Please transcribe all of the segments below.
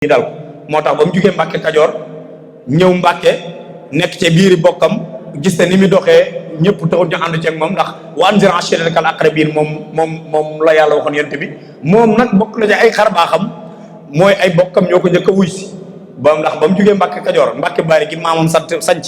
dal moo tax ba mu jugee Mbàkke Kajoor ñëw Mbàkke nekk ca biiri bokkam gis ne ni mu doxee ñëpp taxul ñu ànd ceeg moom ndax wa anzir ashiratakal aqrabiin moom la yàlla waxoon yonent bi moom nag bokk na ci ay xar baaxam mooy ay bokkam ñoo ko njëkk a wuy si ba ndax ba mu jugee Mbàkke Kajoor Mbàkke Bari gi maamam sanc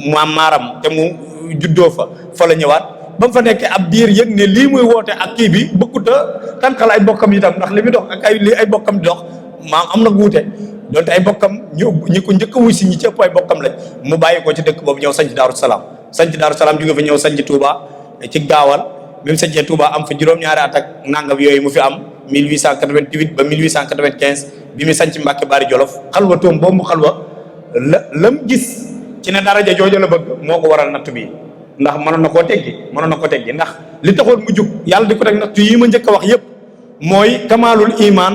maam maaram te mu juddoo fa la ñëwaat ba mu fa nekkee ab diir yëg ne lii muy woote ak kii bi bëggut a tànqal ay bokkam itam ndax li muy dox ak ay bokkam di dox maam am na wuute donte ay bokkam ñi ko njëkk a wuy si ñi ci ëpp ay bokkam lañ mu bàyyi ko ci dëkk boobu ñëw sanc Daaru Salaam jóge fa ñëw sanc Touba ci gaawal bi mu sancee Touba am fa juróom-ñaari at ak nangam yooyu mu fi am 1888 ba 1895 bi mu sanc Mbàkke Bari Jolof xalwa toom boobu mu xalwa lam gis ci ne daraja jooju la bëgg moo ko waral natt bi ndax mënoon na koo teggi ndax li taxoon mu jug yàlla di ko teg natt yi ma njëkk a wax yépp mooy kamaalul iman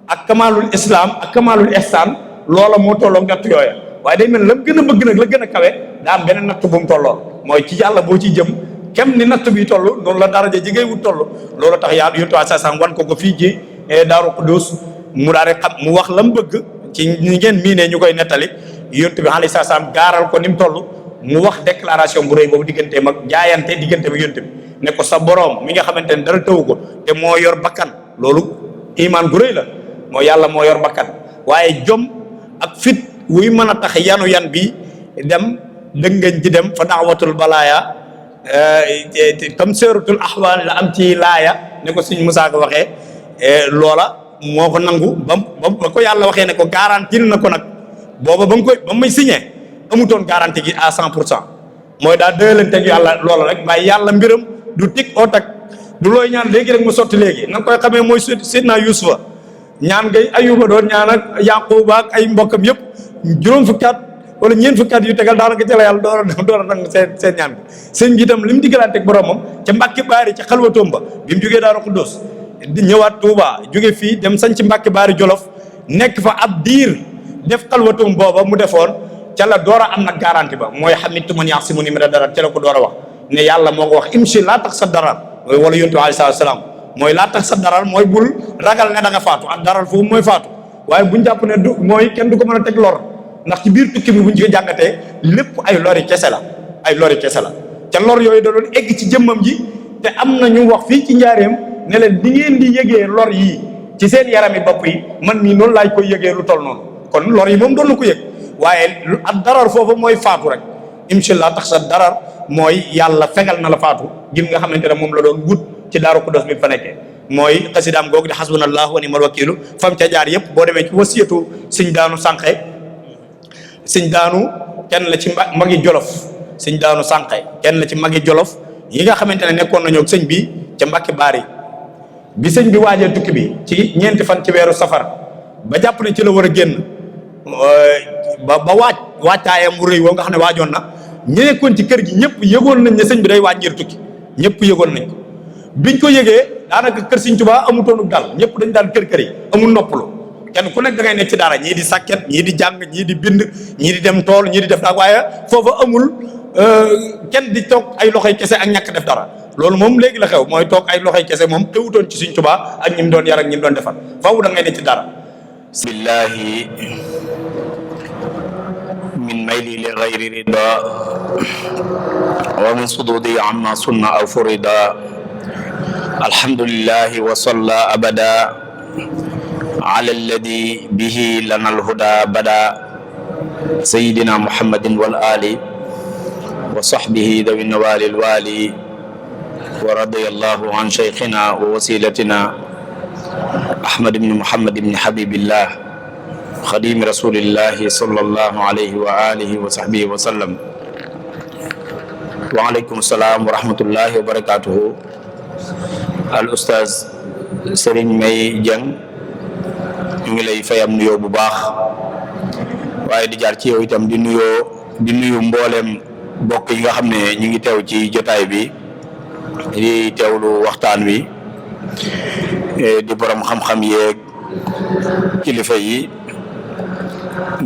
ak kamaalul islam ak kamaalul ihsan loola moo tolloog natt yooya waaye day mel la gën a bëgg nag la gën a kawe daa am beneen natt bu mu tollool mooy ci yàlla boo ciy jëm kem ni natt bi toll noonu la daraja ji ngay wut toll loolu tax yàlla yontu waa sasam wan ko fii ci Daaru Xudoos mu daal di xam mu wax la mu bëgg ci ñi ngeen miinee ñu koy nettali yontu bi alayhi salaam gaaral ko ni mu toll mu wax déclaration bu rëy boobu digganteem ak jaayante diggante bi yontu bi ne ko sa boroom mi nga xamante ne dara tawu ko te moo yor bakkan loolu iman gu rëy la moo yàlla moo yor bakkan waaye jom ak fit wuy mën a tax yan bi dem dëngañ ci dem fa daawatul balaaya comme seeratul ahwal la am ci laaya ne ko suñ Musaa ko waxee loola moo ko nangu ba ko yàlla waxee ne ko garanti na ko nag booba ba may signé amutoon garantie gi à 100% mooy daal dëlanteeg yàlla loola rek waaye yàlla mbiram du tig oo tag du looy ñaan léegi rek mu sotti léegi na nga koy xamee mooy Seydina Yuusufa ñaan ngay Ayuba doon ñaan ak Yaquba ak ay mbokkam yëpp juróom fukki at wala ñeent fukki at yu tegal daanaka ci la yàlla door a nangu seen ñaan bi sëñ bi itam li mu diggalanteeg boromam ca Mbàkke Baari ca xalwatoom ba bi mu jógee Daaru Xuddoos di ñëwaat Touba jóge fii dem sañ ci Mbàkke Baari Jolof nekk fa ab diir def xalwatoom booba mu defoon ca la door a am nag garanti ba mooy xamitu man yaxsimuni mina dara ca la ko door a wax ne yàlla moo ko wax imshi laa tax sa darar wala yontu alayhi salaam mooy laa tax sa daral mooy bul ragal ne da nga faatu ak daral foofu mooy faatu waaye buñ jàpp ne du mooy kenn du ko mën a teg lor ndax ci biir tukki bi buñ ci jàngatee lépp ay lori kese la ca lor yooyu da doon egg ci jëmmam ji te am na ñu wax fii ci njaareem ne leen di ngeen di yëgee lor yii ci seen yarami bopp yi man mii noonu laay koy yëgee lu toll noonu kon lor yi moom doon na ko yëg waaye ak darar foofu mooy faatu rek inshallah tax sa darar mooy yàlla fegal na la faatu gim nga xamante ne moom la doon wut ci Daaru Xudoos bi fa nekkee mooy xasidaam googu di xasbunallahu wa ni'mal wakiilu fam ca jaar yëpp boo demee ci wasiyatu sëñ daanu sànqe sëñ daanu kenn la ci magi jolof sëñ daanu sànqe kenn la ci magi jolof yi nga xamante ne nekkoon nañoo ak sëñ bi ca Mbàkke Baari bi sëñ bi waajee tukki bi ci ñeenti fan ci weeru safar ba jàpp ne ci la war a génn ba waajtaayam bu rëy woo nga xam ne waajoon na ñi nekkoon ci kër gi ñëpp yëgoon nañ ne sëñ bi day waaj ngir tukki ñëpp yëgoon nañ ko biñ ko yëgee daanaka kër Sëñ Tuubaa amutoonu dal ñëpp dañ daan kër yi amul noppalu kenn ku nekk da ngay nekk ci dara ñii di sàkket ñii di jàng ñii di bind ñii di dem tool ñii di def daal waaye foofa amul kenn di toog ay loxoy kese ak ñàkk def dara loolu moom léegi la xew mooy toog ay loxoy kese moom teewutoon ci Sëñ Tuubaa ak ñi mu doon yar ak ñi mu doon defar faaw da ngay nekk ci dara billahi min mayli li gayri rida wa min sududi amma sunna aw furida alhamdulillahi wa salla abada ala alladi bihi lana alhuda bada sayidina muhammadin wal ali wa sahbihi dawi nawali alwali wa radiyallahu an shaykhina wa wasilatina ahmad ibn muhammad ibn habibillah xadimi rasulillahi sallallahu alayhi wa alihi wa sahbihi wa sallam wa aleykum salaam wa rahmatullahi wa barakatuhu al oustaz Serigne May Dieng ñu ngi lay fayam nuyoo bu baax waaye di jaar ci yow itam di nuyu mboolem bokk yi nga xam ne ñu ngi teew ci jotaay bi di teewlu waxtaan wi di borom xam-xam yeeg kilifa yi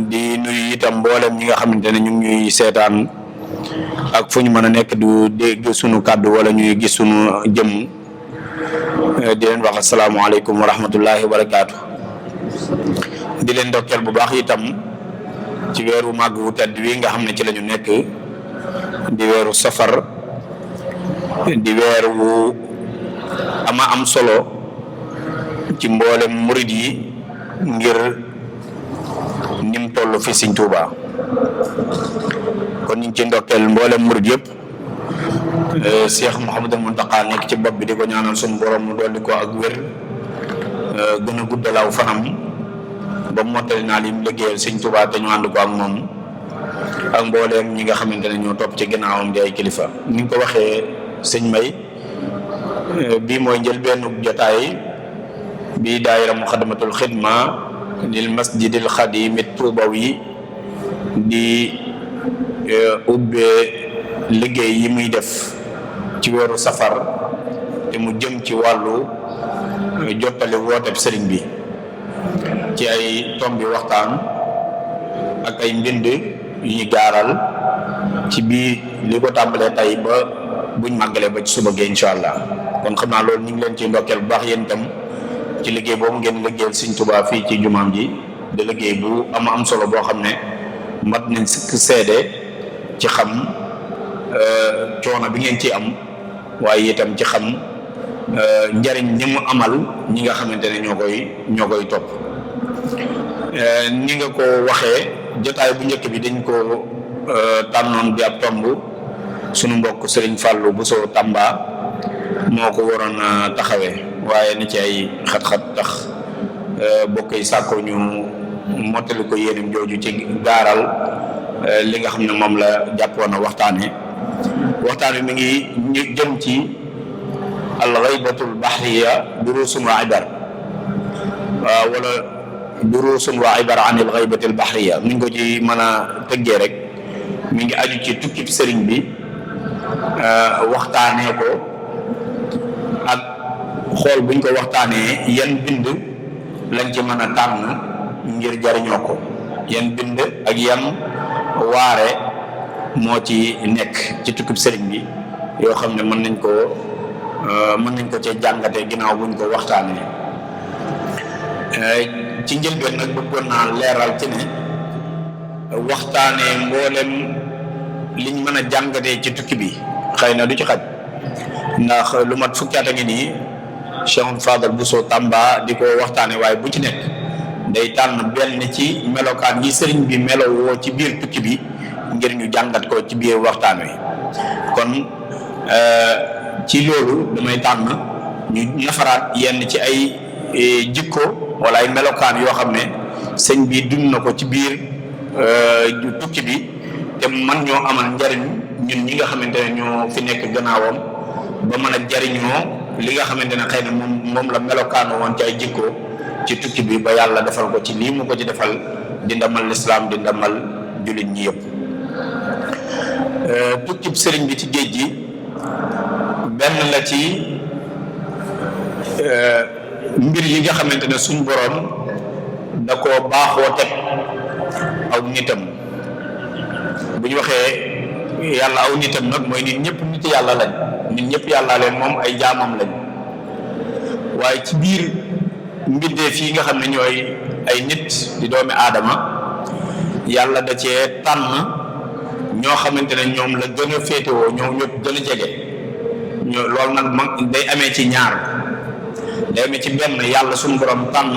di nuyu itam mboolem ñi nga xamante ne ñu ngi ñuy seetaan ak fu ñu mën a nekk du dégg sunu kàddu wala ñuy gis sunu jëm di leen wax asalaamaaleykum wa rahmatullahi wa barakaatu. di leen ndokkeel bu baax itam ci weeru màgg wu tedd wi nga xam ne ci lañu nekk di weeru safar di weer wu am solo ci mboolem murid yi ngir nim toll fi Sëñ Tuubaa kon ñu ngi ci ndokkeel mboolem murid yëpp Cheikh Mouhamadou Mountakha nekk ci bopp bi di ko ñaanal suñu borom mu dolli ko ak wér gën a guddalaw fanam ba mottali naa lim liggéeyal Sëñ Tuubaa te ñu ànd ko ak moom ak mbooleem ñi nga xamante ne ñoo topp ci ginnaawam di ay kilifa. ni nga ko waxee sëñ May bii mooy njëlbeenu jotaay bi daayira Muxaddamatul Xidma lil masjidil xadimi tuubawi di ubbee liggéey yi muy def ci weeru safar te mu jëm ci wàllu jottali wooteb sëriñ bi ci ay tombi waxtaan ak ay mbind yu ñu gaaral ci bii li ko tàmbalee tey ba buñ màggalee ba ci suba gi incha allah. kon xam naa loolu ñu ngi leen ci ndokkeel bu baax yéen itam ci liggéey boobu ngeen liggéeyal Sëñ Tuubaa fii ci jumaam ji de liggéey bu am solo boo xam ne mat nañ sëkk seede ci xam coono bi ngeen ci am waaye itam ci xam njariñ ñi mu amal ñi nga xamante ne ñoo koy topp. ni nga ko waxee jotaay bu njëkk bi dañ ko tànnoon bi ab tomb sunu mbokk Sëriñ Fàllu Buso Tamba moo ko waroon a taxawee waaye ni ci ay xat-xat tax bokk yi sàkko ñu mottali ko yéenam jooju ci gaaral li nga xam ne moom la jàppoon a waxtaan wi mi ngi jëm ci al ghaybatul bahriya durusun wa ibar wala durusun wa ibar an al ghaybatil bahriya mi ngi ko ci mën a tëggee rek mi ngi aju ci tukkib sëriñ bi waxtaanee ko ak xool buñ ko waxtaanee yan bind lañ ci mën a tànn ngir jariñoo ko yan bind ak yan waare moo ci nekk ci tukkib sëriñ bi yoo xam ne mën nañ ko cee jàngate ginnaaw buñ ko waxtaanee ci njëlbeen nag bëggoon naa leeral ci ne waxtaanee mboolem liñ mën a jàngatee ci tukki bi xëy na du ci xaj ndax lu mat fukki at a ngi nii Cheikh Fadal Bousso Tamba di ko waxtaane waaye bu ci nekk day tànn benn ci melokaan yi sëriñ bi melowoo ci biir tukki bi ngir ñu jàngat ko ci biir waxtaan wi kon ci loolu damay tànn ñu nafaraat yenn ci ay jikko wala ay melokaan yoo xam ne sëñ bi dund na ko ci biir tukki bi te man ñoo amal njariñ ñun ñi nga xamante ne ñoo fi nekk gannaawam ba mën a jariñoo li nga xamante ne xëy na moom la melokaanu woon ci ay jikko ci tukki bi ba yàlla defal ko ci lii mu ko ci defal di ndamal lislaam di ndamal jullit ñi yëpp. tukkib sëriñ bi ci géej gi benn la ci mbir yi nga xamante ne suñ boroom da ko baaxoo teg aw nitam. bu ñu waxee yàlla aw nitam nag mooy nit ñëpp nit yàlla lañ nit ñëpp yàlla leen moom ay jaamam lañ waaye ci biir mbindeef yi nga xam ne ñooy ay nit di doomi aadama yàlla da cee tànn ñoo xamante ne ñoom la gën a féetewoo ñoom ñëpp gën a jege loolu nag day amee ci ñaar day amee ci benn yàlla suñu borom tànn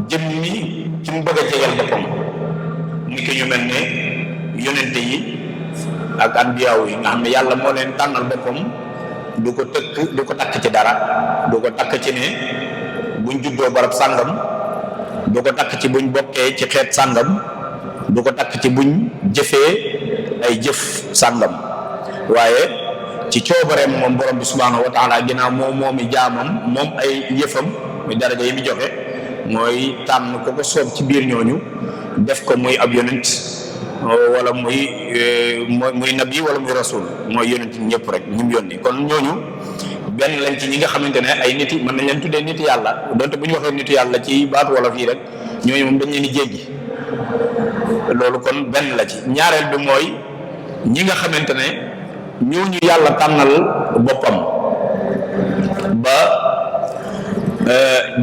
jëmmi ci mu bëgg a jegal boppam ni ki ñu mel ne yonente yi ak anbiyaaw yi nga xam ne yàlla moo leen tànnal boppam du ko takk ci dara du ko takk ci ne buñ juddoo barab sàngam du ko takk ci buñ bokkee ci xeet sàngam du ko takk ci buñ jëfee ay jëf sàngam waaye ci coobareem moom borom bi subhaanahu wa taala ginnaaw moomi jaamam moom ay yëfam muy daraja yi mu joxe mooy tànn ko soob ci biir ñooñu def ko muy ab yonent wala muy nabi wala muy rasul mooy yonent ñëpp rek ñu mu yónni kon ñooñu benn lañ ci ñi nga xamante ne ay nit mën nañ leen tuddee nit yàlla donte bu ñu waxee nit yàlla ci baatu wala fii rek ñooñu moom dañ leen di jéggi loolu kon benn la ci ñaareel bi mooy ñi nga xamante ne ñooñu yàlla tànnal boppam ba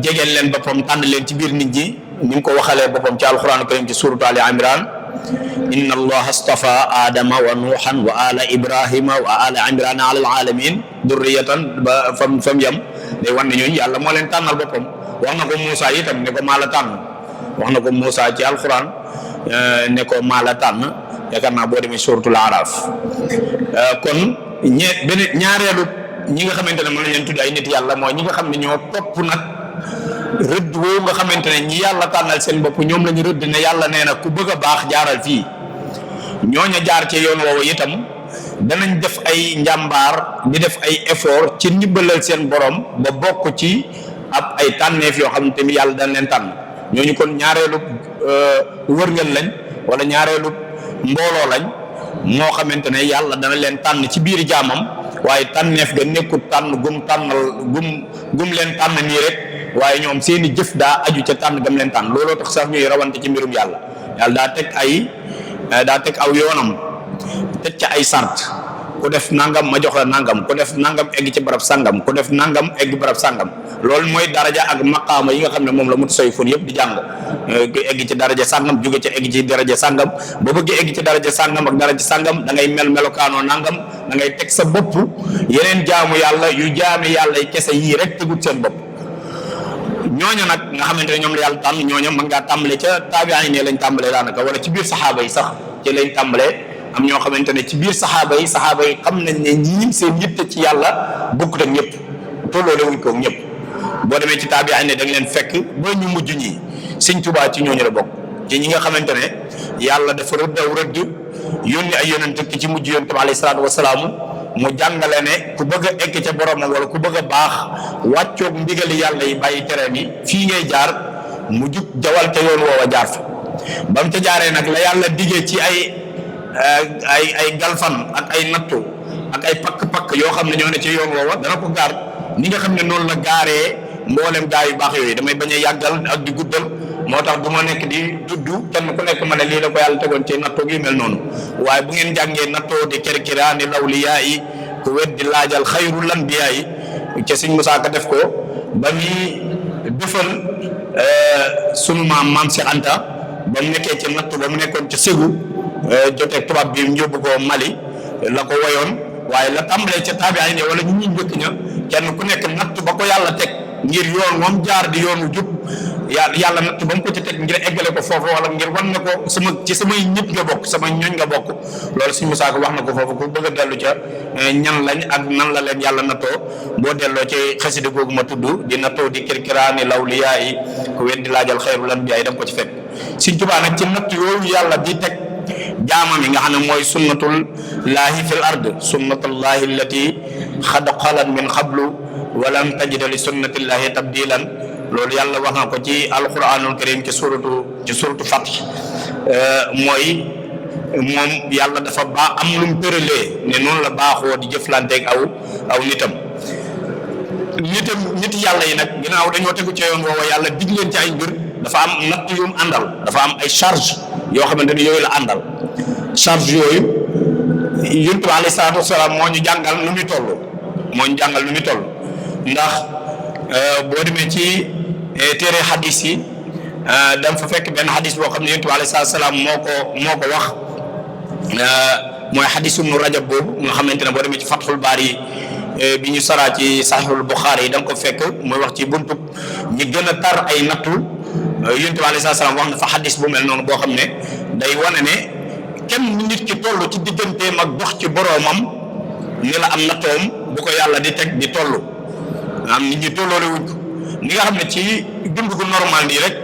jegeel leen boppam tànn leen ci biir nit ñi ni mu ko waxalee boppam ci alquran karim ci suratu Ali Imran inna allaha astafa adama wa nuuhan wa ala ibrahima wa ala imrana ala alalamin durriyatan ba fam yam day wan ne ñooñu yàlla moo leen tànnal boppam. wax na ko Moussa itam ne ko maa la tànn wax na ko Moussa ci alquran ne ko maa la tànn yaakaar naa boo demee suratul Araf kon ñaareelu ñi nga xamante ne mën nañ leen tudd ay nit yàlla mooy ñi nga xam ne ñoo topp nag rëdd woowu nga xamante ne ñi yàlla tànnal seen bopp ñoom la ñu rëdd ne yàlla nee na ku bëgg a baax jaaral fii ñooña jaar ci yoon woowu itam danañ def ay njàmbaar di def ay effort ci ndimbalal seen borom ba bokk ci ab ay tànneef yoo xam ne tamit yàlla dañ leen tànn ñooñu kon ñaareelu wërngël lañ wala ñaareelu mbooloo lañ moo xamante ne yàlla dana leen tànn ci biir jaamam waaye tànneef ga nekkut tànn gum leen tànn nii rek waaye ñoom seeni jëf daa aju ca tànn gam leen tànn looloo tax sax ñuy rawante ci mbirum yàlla daa teg aw yoonam teg ca ay sart ku def nangam ma jox la nangam ku def nangam egg ci barab sangam ku def nangam egg barab sangam loolu mooy daraja ak maqaama yi nga xam ne moom la mutasawwifoon yëpp di jàng egg ci daraja sangam jóge ca egg ci daraja sangam boo bëggee egg ci daraja sangam ak daraja sangam da ngay melokaanoo nangam da ngay teg sa bopp yeneen jaamu yàlla yu jaami yàlla yi kese yii rek tegut seen bopp. ñooña nag nga xamante ne ñoom la yàlla tànn ñooña mën ngaa tàmbale ca taabi'in ne lañ tàmbalee daanaka wala ci biir saxaaba yi sax ci lañ tàmbalee am ñoo xamante ne ci biir saxaaba yi xam nañ ne ñii seen yitte ci yàlla bokkut ak ñëpp tolloole wuñ ko ñëpp boo demee ci taabi'in ne da nga leen fekk ba ñu mujj ñi Sëñ Tuubaa ci ñooñu la bokk ci ñi nga xamante ne yàlla dafa rëdd yónni ay yonent ki ci mujj yonent bi alayhi salaatu wasalaam mu jàngale ne ku bëgg a egg ca boromam wala ku bëgg a baax wàccoog ndigali yàlla yi bàyyi tereem yi fii ngay jaar mu jug jawal te yoon woowa jaar fa ba mu ca jaaree nag la yàlla diggee ci ay galfan ak ay nattu ak ay pakk-pakk yoo xam ne ñoo ne ci yoon woowa dana ko gaar ni nga xam ne noonu la gaaree mboolem gaa yu baax yooyu damay bañ a yàggal ak di guddal moo tax du ma nekk di tudd kenn ku nekk ma ne lii la ko yàlla tegoon ci nattoo gi mel noonu waaye bu ngeen jàngee nattoo di kirkiraani lawliyaa yi ku weddi laajal xayrul anbiyaa yi ca Sëñ Musaa Ka def ko ba muy defal sunu maam Cheikh Anta ba mu nekkee ci nattu ba mu nekkoon ca Ségou jotee tubaab bi yóbbu ko Mali la ko woyoon waaye la tàmbalee ca taabi'in ne wala ñu njëkk ña kenn ku nekk natt ba ko yàlla teg ngir yoon moom jaar di yoonu jub yàlla natt ba mu ko ci teg ngir eggale ko foofu wala ngir wan ne ko ci samay nit nga bokk sama ñooñ nga bokk loolu Sëñ Musaa Ka wax na ko foofu ku bëgg a dellu ca ñan lañ ak nan la leen yàlla nattoo boo delloo ci xasida googu ma tudd di nattoo di kirkiraani lawliyaa yi ku weddi laajal xayrul anbiyaa yi da nga ko ci fekk Sëñ Tuubaa nag ci natt yooyu yàlla di teg jaamam yi nga xam ne mooy sunnatullaahi fil ard sunnatullaahi allati xad xalat min qablu walam tajida li sunnatillahi tabdilan loolu yàlla wax na ko ci alquranul karim ci suratu Fath mooy moom yàlla dafa am lu mu tëralee ne noonu la baaxoo di jëflanteeg aw nitam nit yàlla yi nag ginnaaw dañoo tegu ci yoon woowa yàlla dig leen ci ay mbir dafa am natt yu mu àndal dafa am ay charge yoo xamante ni yooyu la àndal charge yooyu yonent bi alayhi salaatu wasalaam moo ñu jàngal nu muy toll ndax boo demee ci téere xadis yi dama fa fekk benn xadis boo xam ne yonent bi alayhi salaatu wasalaam moo ko wax mooy xadis Ibnu Rajab boobu nga xamante ne boo demee ci Fathul Baari bi ñu saraa ci Sahihul Buxaari yi da nga ko fekk muy wax ci buntu ñi gën a tar ay nattu yonent bi alayhi salaam wax na fa xadis bu mel noonu boo xam ne day wane ne kenn nit ki toll ci digganteem ak dox ci boroomam ni la am nattoom bu ko yàlla di teg di toll am nit ñi tolloole wuñ ko ni nga xam ne ci dund gu normal nii rek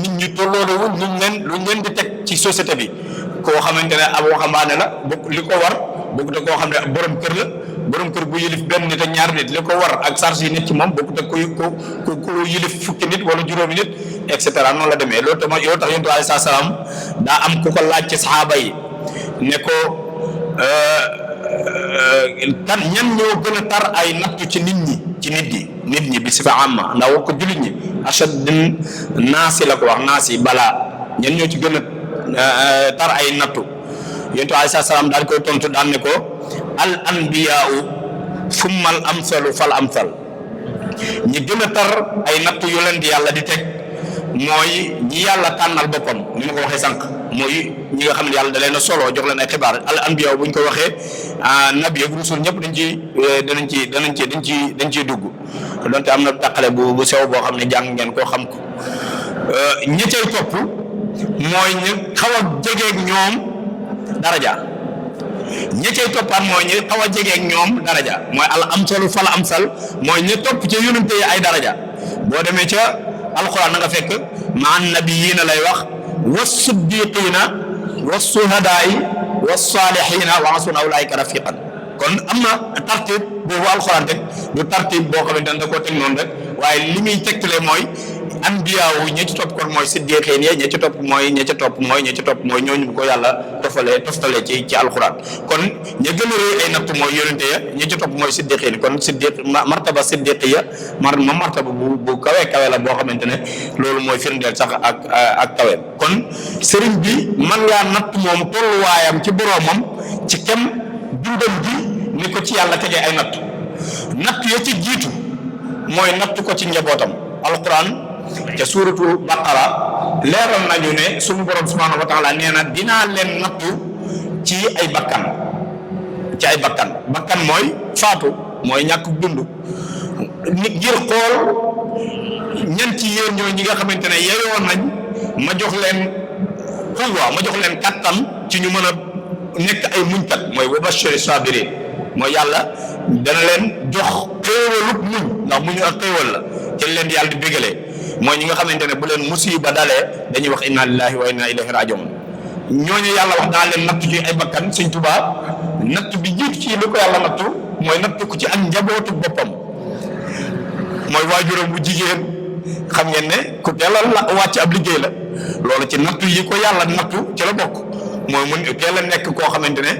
nit ñi tolloole wuñ luñ leen di teg ci société bi koo xamante ne ab waxambaane la bokk li ko war bokk te koo xam ne borom kër la borom kër bu yilif benn nit ak ñaar nit li ko war ak charge yi nit ci moom bokk te ku yilif fukki nit wala juróomi nit et cetera noonu la demee loolu tamit yoo tax yonent bi alayhi salaam daa am ku ko laaj ci saxaaba yi ne ko tan ñan ñoo gën a tar ay nattu ci nit ñi bi sifa amma ndax wax ko jullit ñi ashad naasi la ko wax naasi balaa ñan ñoo ci gën a tar ay nattu yonent bi alayhi salaam daal koy tontu daan ne ko al anbiyaau summa al amsalu fal amsal ñi gën a tar ay nattu yu leen di yàlla di teg mooy ñi yàlla tànnal boppam ni ma ko waxee sànq mooy ñi nga xam ne yàlla da leen a solo jox leen ay xibaar al anbiya bu ñu ko waxee nabi ak rusul ñëpp dañ ciy dugg donte am na tàqale bu sew boo xam ne jàng ngeen koo xam ko ñi cay topp mooy ñu xaw a jegeeg ñoom daraja ñi cay toppaat mooy ñu xaw a jegeeg ñoom daraja mooy al amsalu fal amsal mooy ñu topp ca yonente yi ay daraja boo demee ca alquran na nga fekk ma nabiyiina lay wax wa siddiqiina wa suhadaai wa saalihiina wa hasuna ulaika rafiqan kon am na tartib boobu alquran teg du tartib boo xamante ne da koo teg noonu rek waaye li muy tegtale mooy anbiyaawu ñi ci topp kon mooy siddiqiin ya ñi ci topp mooy ñooñu ko yàlla toftale ci alquran kon ña gën a rëy ay natt mooy yonente ya ñi ci topp mooy siddiqiin kon martaba siddiqiya martaba bu kawe la boo xamante ne loolu mooy firndeel sax ak kawe kon sëriñ bi mën ngaa natt moom tolluwaayam ci boroomam ci kem dundam bi ni ko ci yàlla tegee ay natt ya ci jiitu mooy natt ko ci njabootam alquran ca suuratul baqara leeral nañu ne suñu borom subhanahu wa taala nee na dinaa leen nattu ci ay bakkan bakkan mooy faatu mooy ñàkk dund nit ngir xool ñan ci yéen ñooy ñi nga xamante ne yeyoon nañ ma jox leen xuwa ma jox leen kattan ci ñu mën a nekk ay muñkat mooy wa bashiri sabirin mooy yàlla dana leen jox xéewalub muñ ndax muñu ak xéewal la ci leen yàlla di bégalee mooy ñi nga xamante ne bu leen musiba dalee dañuy wax inna lillahi wa inna ilayhi rajiun ñooñu yàlla wax daa leen nattu ci ay bakkan Sëñ Tuubaa natt bi jiitu ci li ko yàlla nattu mooy nattu ko ci ak njabootu boppam mooy waajuram bu jigéen xam ngeen ne ku teel a wàcc ab liggéey la loolu ci nattu yi ko yàlla nattu ci la bokk mooy mun teel a nekk koo xamante ne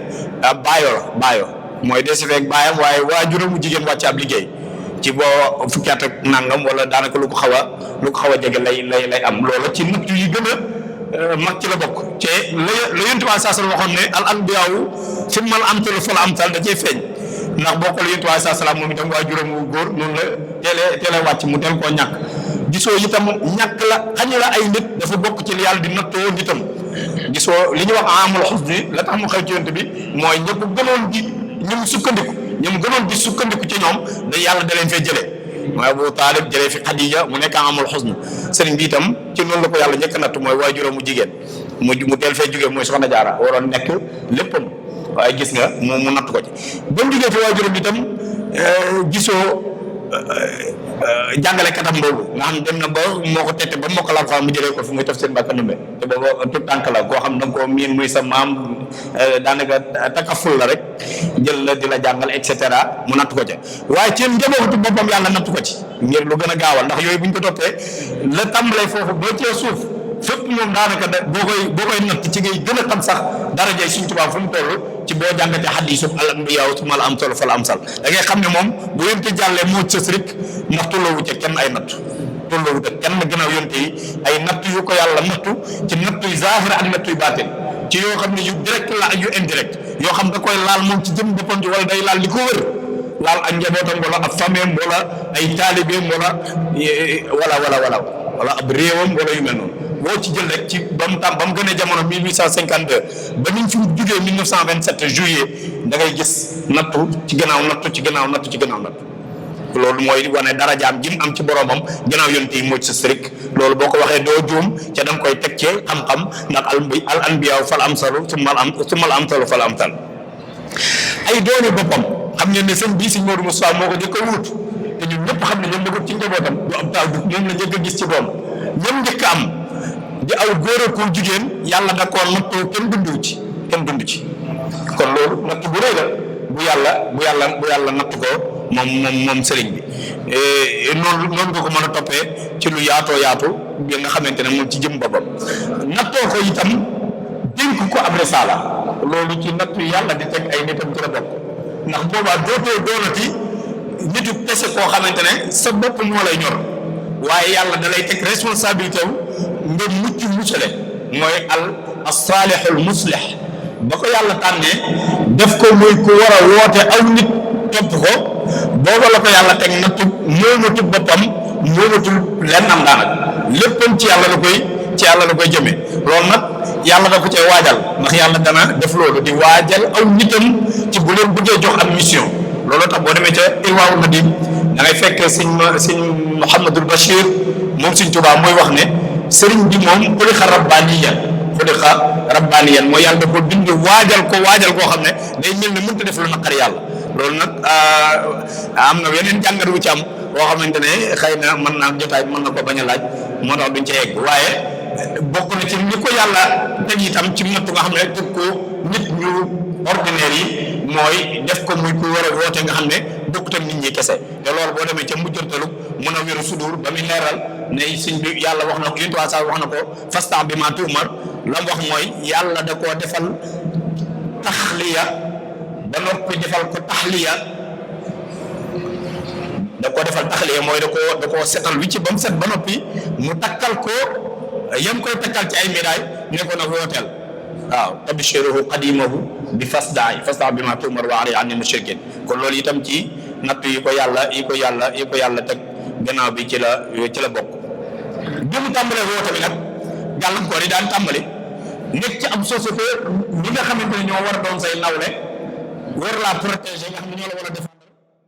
baayo mooy desi feek baayam waaye waajuram bu jigéen wàcc ab liggéey ci boo fukki at ak nangam wala daanaka lu ko xaw a jege lay am loola ci natt yi gën a mag ci la bokk te la yonent bi saa salaam waxoon ne al anbiyaawu summal amsalu fal amsal da cee feeñ ndax boo ko la yonent bi saa salaam moom itam waajuram wu góor noonu la teelee wàcc mu teel koo ñàkk gisoo itam ñàkk la xañ la ay nit dafa bokk ci li yàlla di nattoo nitam gisoo li ñuy wax amul xusni la tax mu xew ci yonent bi mooy ñëpp gënoon di ñum gënoon di sukkandiku ci ñoom da yàlla da leen fee jëlee mooy Abu Taalib jëlee fi Xadiija mu nekk amul xusn sëriñ bi itam ci noonu la ko yàlla njëkk natt mooy waajuram mu jigéen mu teel fee jógee mooy Soxna Jaara waroon nekk léppam waaye gis nga mu natt ko ci ba mu jógee fi waajuram itam gisoo jàngalekatam boobu nga xam dem na ba moo ko tette ba moo ko laal xam mu jëlee ko fi muy taf seen Mbàkke Ndumbe te booba tout tànk la koo xam da nga koo miin muy sa maam daanaka takaful la rek jël la di la jàngal et cetera mu natt ko ca waaye ci njabootu boppam yàlla natt ko ci ngir lu gën a gaawal ndax yooyu bu ñu ko toppee la tàmbalee foofu ba cee suuf fépp moom daanaka boo koy natt ci ngay gën a xam sax darajay Sëñ Tuubaa fu mu toll ci boo jàngatee hadiisu al anbiyaa summal amsalu fal amsal da ngay xam ne moom bu yonte jàllee moo sës rek ndax tolloowu ca kenn ay natt tolloowu ca kenn gannaaw yonte yi ay natt yu ko yàlla nattu ci natt yu zaahir ak natt yu baatin ci yoo xam ne yu direct la ak yu indirect yoo xam da koy laal moom ci jëm boppam ci wala day laal li ko wër laal ak njabootam wala ab fameem wala ay taalibeem wala ab réewam wala yu mel noonu boo ci jël rek ci ba mu gënee jamono 1852 ba niñ fi jugee 1927 juillet da ngay gis nattu ci gannaaw nattu loolu mooy wane darajaam ji mu am ci boromam gannaaw yonent yi moo ci sës rek loolu boo ko waxee doo juum ca da nga koy teg ci xam-xam ndax al anbiyaa fal amsalu summal amsalu fal amsal ay dooni boppam xam ngeen ne sëñ bii sëñ Modou Moustapha moo ko njëkk a wut te ñun ñëpp xam ne ñoom dëgg ci njabootam du am taw moom la njëkk a gis ci doom ñoom njëkk am di aw góor ak jigéen yàlla da koo nattoo kenn dund ci kon loolu natt bu rëy la bu yàlla natt ko moom sëriñ bi noonu nga ko mën a toppee ci lu yaatu bi nga xamante ne moom ci jëm boppam nattoo ko itam dénk ko ab risaala loolu ci natt yàlla di teg ay nitam ci la bokk ndax boobaa dootoo doonati nitu kese koo xamante ne sa bopp moo lay ñor waaye yàlla da lay teg responsabilité wu nga muccale mooy as-saalihul muslih ba ko yàlla tànnee def ko muy ku war a woote aw nit topp ko booba la ko yàlla teg nattu moomatul boppam moomatul lennam daanaka léppam ci yàlla la koy jëmee loolu nag yàlla da ko cee waajal ndax yàlla dana def loolu di waajal aw nitam ci bu leen bëggee jox am mission loolu tax boo demee ca Irwaa'u Nadim da ngay fekk sëñ Mouhamadul Bachir moom sëñ Tuubaa mooy wax ne sëriñ bi moom xuliqa rabbaaniyan mooy yàlla da ko bind waajal koo xam ne day mel ne mënta def lu naqari yàlla loolu nag am na yeneen jàngat wu ci am boo xamante ne xëy na mën naa jotaay mën na ko bañ a laaj moo tax duñ ca yegg waaye bokk na ci li ko yàlla teg itam ci nattu nga xam ne teg ko nit ñu ordinaire yi mooy def ko muy ku war a woote nga xam ne bokkut ak nit ñi kese te loolu boo demee ca mujjantalu mën a wéru sudur ba muy leeral ne sëñ bi yàlla wax na ko yéen saa wax na ko fastan bi ma tuumar la mu wax mooy yàlla da koo defal taxliya ba noppi defal ko taxliya mooy da koo setal wi ci ba mu set ba noppi mu takkal ko yam koy takkal ci ay médaille ne ko nag wooteel waaw tabshiruhu qadimahu bi fasda bi ma tuumar wa ari anil mushrikin kon loolu itam ci natt yi ko yàlla teg gannaaw bi ci la bokk bi mu tàmbalee woote bi nag gàllankoor yi daan tàmbali nekk ci am société ñi nga xamante ne ñoo war a doon say nawle war laa protéger nga xam ne ñoo la war a défendre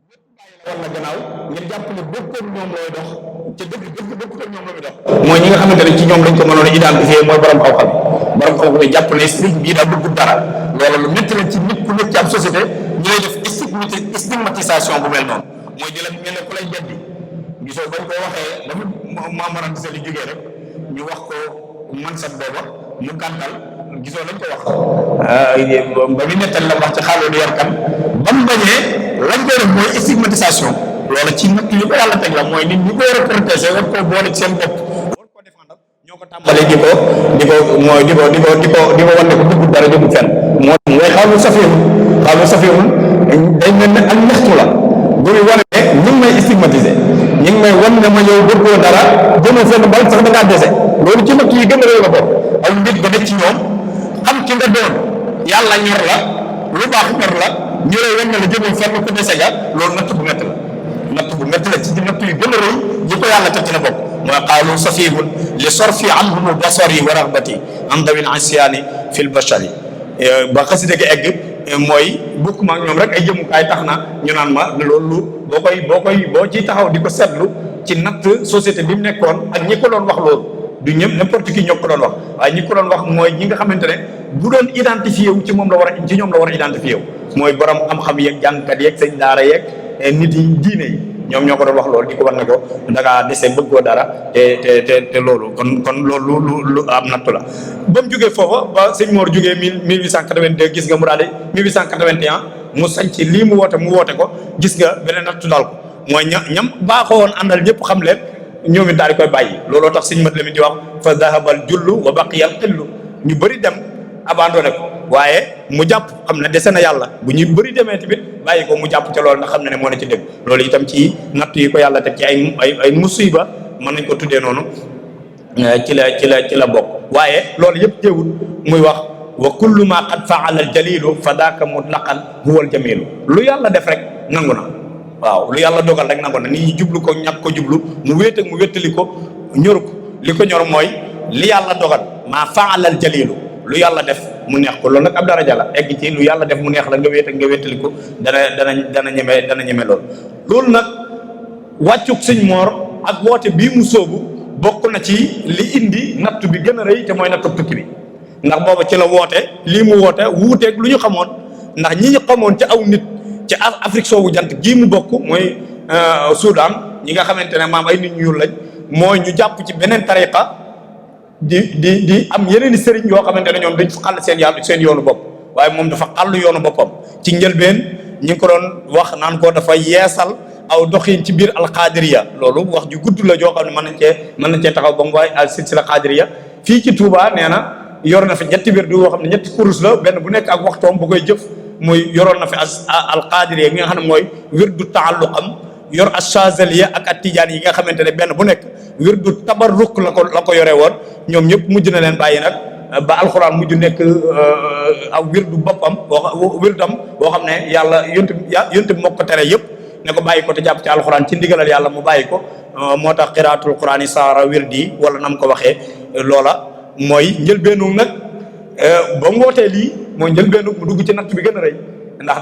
bépp bàyyi la war la gannaaw ngir jàpp ne bokkoon ñoom looy dox te dëgg bokkutoon ñoom la muy dox mooy ñi nga xamante ne ci ñoom lañ ko mënoon a identifier mooy borom xam-xam yi jàpp ne sëriñ bii daa bëgg dara loolu lu métti la ci nit ku nekk ci am société ñu lay def stigmatisation bu mel noonu mooy di la mel ne ku lay jaddi gisoo bañ ko waxee dafa maamaran di sa li jógee rek ñu wax ko mansab booba mu gàntal gisoo lañ ko wax ba mu nettal la wax ci xaaloolu yarkan ba mu bañee lañ koy def mooy stigmatisation loolu ci nag li ko yàlla teg la mooy nit ñi ko war a protéger war koo boole ci seen bopp war koo défendre ñoo ko tàmbalee di ko wan ne ko dugg dara dugg fenn mooy xaalu safihun day mel ne ak ñaxtu la bu ñu wane ne ñu ngi may stigmatiser ñu ngi may wan ne ma yow bëggoo dara jëmoo fenn bal sax da ngaa dese loolu ci natt yi gën a réew la bopp ak nit ba nekk ci ñoom xam ki nga doon yàlla ñor la lu baax ñor la ñu lay wan ne la jëmoo fenn ko dese ga loolu natt bu métti la ci natt yu gën a rëy yi ko yàlla teg ci na bopp mooy qaalu safihun li sorfi anhum basari wa ragbati an dawil asyaani fil bashari ba xasida gi egg mooy bokk ma ak ñoom rek ay jëmukaay tax na ñu naan ma loolu boo ciy taxaw di ko seetlu ci natt société bi mu nekkoon ak ñi ko doon wax loolu du ñëpp n'importe qui ñoo ko doon wax waaye ñi ko doon wax mooy ñi nga xamante ne bu doon identifié wu ci ñoom la war a identifié wu mooy borom xam-xam yeeg jàngkat yeeg sëñ daara yeeg nit yi diine yi ñoom ñoo ko doon wax loolu di ko war ne ko da ngaa dese bëggoo dara te loolu kon loolu lu am nattu la ba mu jógee foofa ba sëñ Mor jógee 1882 gis nga mu daal di 1881 mu sañ ci lii mu woote ko gis nga beneen nattu daal ko mooy ñam baaxoo woon àndal ñëpp xam leen ñoom it daal di koy bàyyi looloo tax sëñ Mat Lamin di wax fa dahabal jullu wa baqiyal xillu ñu bëri dem abandonné ko waaye mu jàpp xam ne dese na yàlla bu ñu bëri demee tamit bàyyi ko mu jàpp ca loolu ndax xam ne moo ne ci dëgg loolu itam ci natt yi ko yàlla teg ci ay musiba mën nañ ko tuddee noonu ci la bokk waaye loolu yëpp teewul muy wax wa kullu ma qad faala al jalilu fa daaka mutlaqan huwa al jamilu lu yàlla def rek nangu na waaw lu yàlla dogal rek nangu na nit ñi jublu ko ñàkk ko jublu mu wéttali ko ñoru ko li ko ñor mooy li yàlla dogal maa faala al jalilu lu yàlla def mu neex ko loolu nag ab daraja la egg ci lu yàlla def mu neex la nga wéttali ko dana ñeme loolu nag wàccuk sëñ Mor ak woote bii mu sóobu bokk na ci li indi nattu bi gën a rëy te mooy nattu tukki bi ndax booba ci la woote lii mu woote wuuteeg lu ñu xamoon ndax ñi ñu xamoon ci aw nit ci Afrique soowu jant gii mu bokk mooy Soudan ñi nga xamante ne maam ay nit ñuul lañ mooy ñu jàpp ci beneen tariqa di am yeneen i sëriñ yoo xamante ne ñoom dañ fa xàll seen yoonu bopp waaye moom dafa xàll yoonu boppam ci njëlbeen ñi ngi ko doon wax naan ko dafa yeesal aw doxin ci biir alqadiriya loolu wax ju gudd la joo xam ne mën nañ cee taxaw ba mu waay al silsila qadiriya fii ci Touba nee na yor na fi ñetti wér du yoo xam ne ñetti kurus la benn bu nekk ak waxtoom bu koy jëf muy yoroon na fi alqadiriya gi nga xam ne mooy wirdu taalluqam yor achazaliya ak atijaan yi nga xamante ne benn bu nekk wirdu tabarruk la ko yore woon ñoom ñëpp mujj na leen bàyyi nag ba alxuraan mujj nekk aw wirdu boppam wirdam boo xam ne yàlla yonent moo ko tere yëpp ne ko bàyyi ko te jàpp ci alxuraan ci ndigalal yàlla mu bàyyi ko moo tax qiraatul quraan saara wirdi wala nam ko waxee loola mooy njëlbeenu nag ba mu wootee lii mooy njëlbeenu mu dugg ci natt bi gën a rëy ndax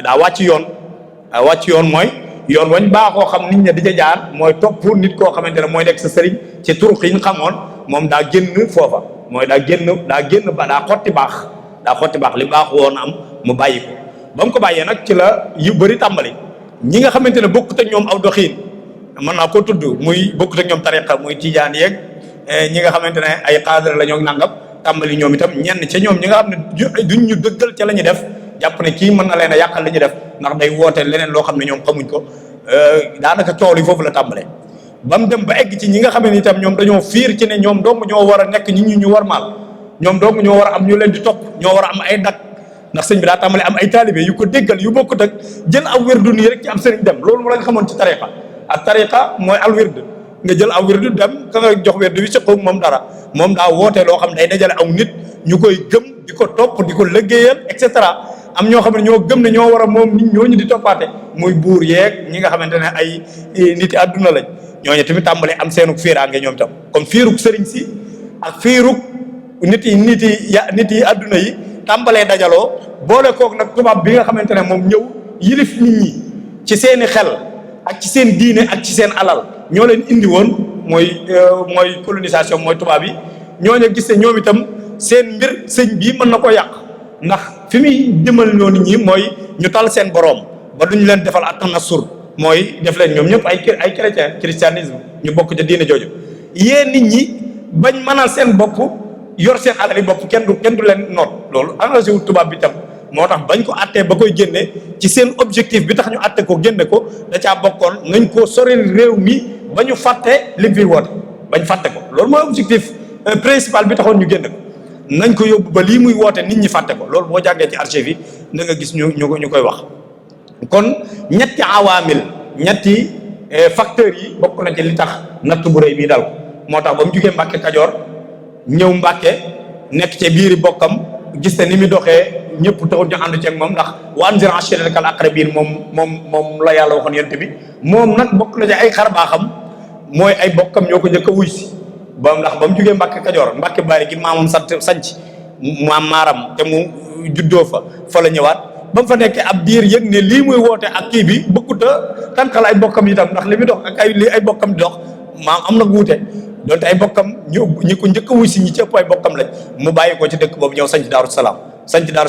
daa wàcc yoon mooy yoon wañ baaxoo xam nit ña di ca jaar mooy topp nit koo xamante ne mooy nekk sa sëriñ ci turuq yi ñu xamoon moom daa génn foofa mooy daa génn ba daa xotti baax li baax woon am mu bàyyi ko ba mu ko bàyyee nag ci la yu bëri tàmbali ñi nga xamante ne bokkut ak ñoom aw doxiin mën naa koo tudd muy bokkut ak ñoom tariqa muy tijaan yeeg ñi nga xamante ne ay xaadara la ñoo nangam tàmbali ñoom itam ñenn ca ñoom ñi nga xam ne duñ ñu dëggal ca la ñuy def jàpp ne kii mën na leen a yàqal li ñuy def ndax day woote leneen loo xam ne ñoom xamuñ ko daanaka coow li foofu la tàmbalee ba mu dem ba egg ci ñi nga xam ne itam ñoom dañoo fiir ci ne ñoom dong ñoo war a nekk ñi ñu war maal ñoom dong ñoo war a am ñu leen di topp ñoo war a am ay dak ndax sëñ bi daa tàmbale am ay taalibe yu ko déggal yu bokkut ak jël aw wirdu nii rek ci am sëriñ dem loolu la nga xamoon ci tariqa ak tariqa mooy al wird nga jël aw wirdu dem ka nga jox wirdu wi ci xaw moom dara moom daa wootee loo xam ne day dajale aw nit ñu koy gëm di ko topp di ko liggéeyal et cetera am ñoo xam ne ñoo gëm ne ñoo war a moom nit ñooñu di toppaate muy buur yeeg ñi nga xamante ne ay nit yi àdduna lañ ñooñu tamit tàmbale am seenug fiiraange ñoom tam comme fiirug sëriñ si ak fiirug nit yi àdduna yi tàmbalee dajaloo boole kook nag tubaab bi nga xamante ne moom ñëw yilif nit ñi ci seeni xel ak ci seen diine ak ci seen alal ñoo leen indi woon mooy colonisation mooy tubaab yi ñooñu gis ne ñoom itam seen mbir sëñ bii mën na ko yàq ndax fi muy jëmal ñoo nit ñi mooy ñu tal seen boroom ba duñu leen defal at-tanassur mooy def leen ñoom ñëpp ay chrétien christianisme ñu bokk ca diine jooju yée nit ñi bañ mënal seen bopp yor seen alal yi bopp kenn du leen noot loolu engagé wu tubaab bi tam moo tax bañ ko attee ba koy génne ci seen objectif bi tax ñu atte ko génne ko da caa bokkoon nañ koo soril réew mi ba ñu fàtte li fi woote bañ fàtte ko loolu mooy objectif principal bi taxoon ñu génne ko nañ ko yóbbu ba lii muy woote nit ñi fàtte ko loolu boo jàngee ci archive yi da nga gis ñu koy wax kon ñetti awaamil ñetti facteurs yi bokk na ci li tax natt bu rëy bii dal ko moo tax ba mu jugee Mbàkke Kajoor ñëw Mbàkke nekk ci biiri bokkam gis te ni mu doxee ñëpp taxul ñu ànd ceeg moom ndax wa anzir ashiratakal aqrabiin moom la yàlla waxoon yonent bi moom nag bokk na ci ay xar baaxam mooy ay bokkam ñoo ko njëkk a wuy si ba ndax ba mu jugee Mbàkke Kajoor Mbàkke Bari gi maamam sanc maam maaram te mu juddoo fa la ñëwaat ba mu fa nekkee ab diir yëg ne lii muy woote ak kii bi bëggut a tànqal ay bokkam itam ndax li muy dox ak li ay bokkam di dox maam am na wuute donte ay bokkam ñi ko njëkk a wuy si ñi ci ëpp ay bokkam lañ mu bàyyi ko ci dëkk boobu ñëw sanc Daaru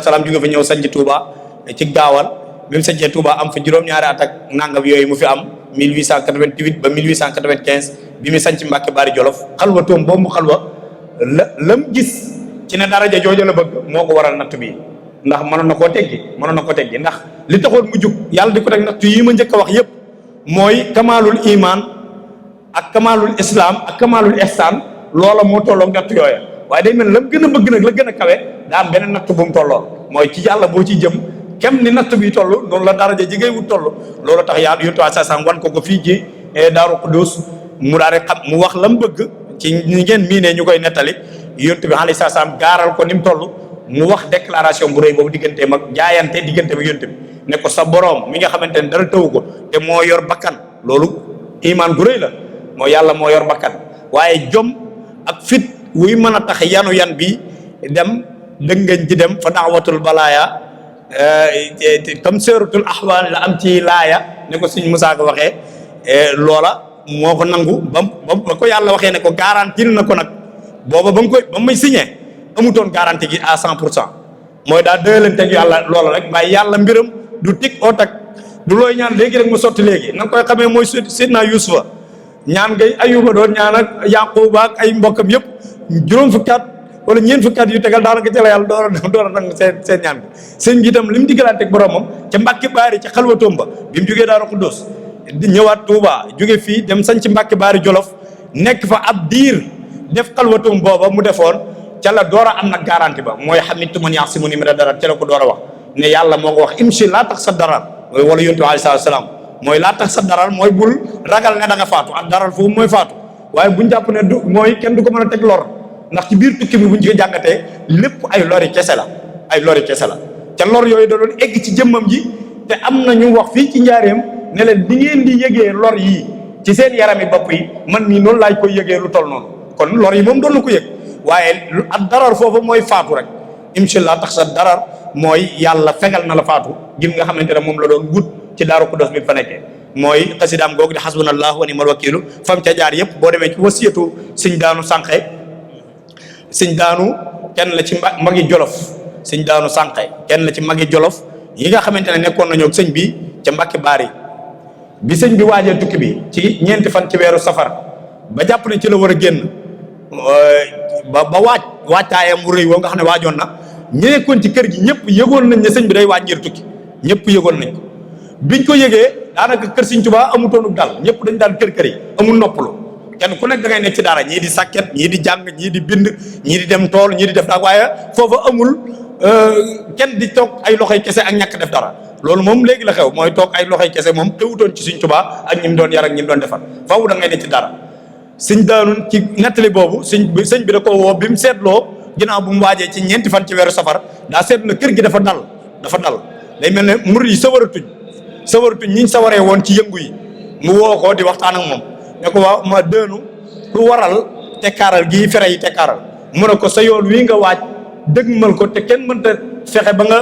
Salaam jóge fa ñëw sanc Touba ci gaawal bi mu sancee Touba am fa juróom-ñaari at ak nangam yooyu mu fi am 1888 ba 1895 bi mu sanc Mbàkke Bari Jolof xalwa toom boobu mu xalwa lam gis ci ne daraja jooju la bëgg moo ko waral natt bi ndax mënoon na koo teggi ndax li taxoon mu jug yàlla di ko teg natt yi ma njëkk a wax yépp mooy kamaalul iman ak kamaalul islam ak kamaalul ihsan loola moo tolloog natt yooya waaye day mel lam gën a bëgg nag la gën a kawe daa am beneen natt bu mu tolloon mooy ci yàlla boo ciy jëm kem ni natt bi toll noonu la daraja ji ngay wut toll loolu tax yàlla yonent bi saa wan ko fii ci Daaru Xudoos mu daal di xam mu wax la mu bëgg ci ñi ngeen miinee ñu koy nettali yonent bi alayhi salaam gaaral ko ni mu toll mu wax déclaration bu rëy boobu digganteem ak jaayante digganteem ak yonent bi ne ko sa boroom mi nga xamante ne dara tawu ko te moo yor bakkan loolu imaan gu rëy la moo yàlla moo yor bakkan waaye jom ak fit wuy mën a tax yan bi dem dëngañ ji dem fa daawatul balaaya tam seeratul ahwaal la am ci laaya ne ko suñ Musaa ko waxee loola moo ko nangu ba ko yàlla waxee ne ko garantie na ko nag booba ba mu may signé amutoon garantie gi à 100% mooy daa dëlanteeg yàlla loola rek waaye yàlla mbiram du tig oo tak du looy ñaan léegi rek mu sotti léegi na nga koy xamee mooy Seydina Yuusufa ñaan ngay Ayuba doon ñaan ak Yaquba ak ay mbokkam yëpp juróom fukki at wala ñeent fukki at yu tegal daanaka ci la yàlla door a nangu seen ñaan bi sëñ bi itam li mu diggalanteeg boromam ca Mbàkke Baari ca xalwatoom ba bi mu jógee Daaru Xuddoos di ñëwaat Touba jóge fii dem sañ ci Mbàkke Baari Jolof nekk fa ab diir def xalwatoom booba mu defoon ca la door a am nag garanti ba mooy xamitu man ya'simuni mina darar ca la ko door a wax ne yàlla moo ko wax imshi laa tax sa darar wala yontu alayhi salaam mooy laa tax sa darar mooy bul ragal ne da nga faatu ak darar foofu mooy faatu waaye buñ jàpp ne du mooy kenn du ko mën a teg lor ndax ci biir tukki bi buñ ci jàngatee lépp ay lori kese la ca lor yooyu da doon egg ci jëmmam ji te am na ñu wax fii ci njaareem ne leen di ngeen di yëgee lor yii ci seen yarami bopp yi man nii noonu laay koy yëgee lu toll noonu kon lor yi moom doon na ko yëg waaye ak darar foofu mooy faatu rek incha allah tax sa darar mooy yàlla fegal na la faatu gim nga xamante ne moom la doon wut ci Daaru Xudoos bi fa nekkee mooy xasidaam googu di xasbunallahu wa ni'mal wakiilu fam ca jaar yëpp boo demee ci wasiyatu sëñ daanu sànqe sëñ daanu kenn la ci magi jolof sëñ daanu sànqe kenn la ci magi jolof yi nga xamante ne nekkoon nañoo sëñ bi ca Mbàkke Baari bi sëñ bi waajee tukki bi ci ñeenti fan ci weeru safar ba jàpp ne ci la war a génn ba waajtaayam mu rëy woo nga xam ne waajoon na ñi nekkoon ci kër gi ñëpp yëgoon nañ ne sëñ bi day waaj ngir tukki ñëpp yëgoon nañ ko biñ ko yëgee daanaka kër Sëñ Tuubaa amutoonub dal ñëpp dañ daan kër yi amul noppalu kenn ku nekk da ngay nekk ci dara ñii di sàkket ñii di jàng ñii di bind ñii di dem tool ñii di def daal waaye foofa amul kenn di toog ay loxoy kese ak ñàkk def dara loolu moom léegi la xew mooy toog ay loxoy kese moom xewutoon ci Sëñ Tuubaa ak ñi mu doon yar ak ñi mu doon defar faaw da ngay nekk ci dara sëñ daanun ci nettali boobu sëñ bi da ko woo bi mu seetloo ginnaaw bu mu waajee ci ñeenti fan ci weeru safar daa seetlu na kër gi dafa dal day mel ne murid yi sawaratuñ ñiñ sawaree woon ci yëngu yi mu woo ko di waxtaan ak moom ne ko waaw ma dënu lu waral tekkaaral gii fere yi tekkaaral mu ne ko sa yoon wii nga waaj dëgmal ko te kenn mënta fexe ba nga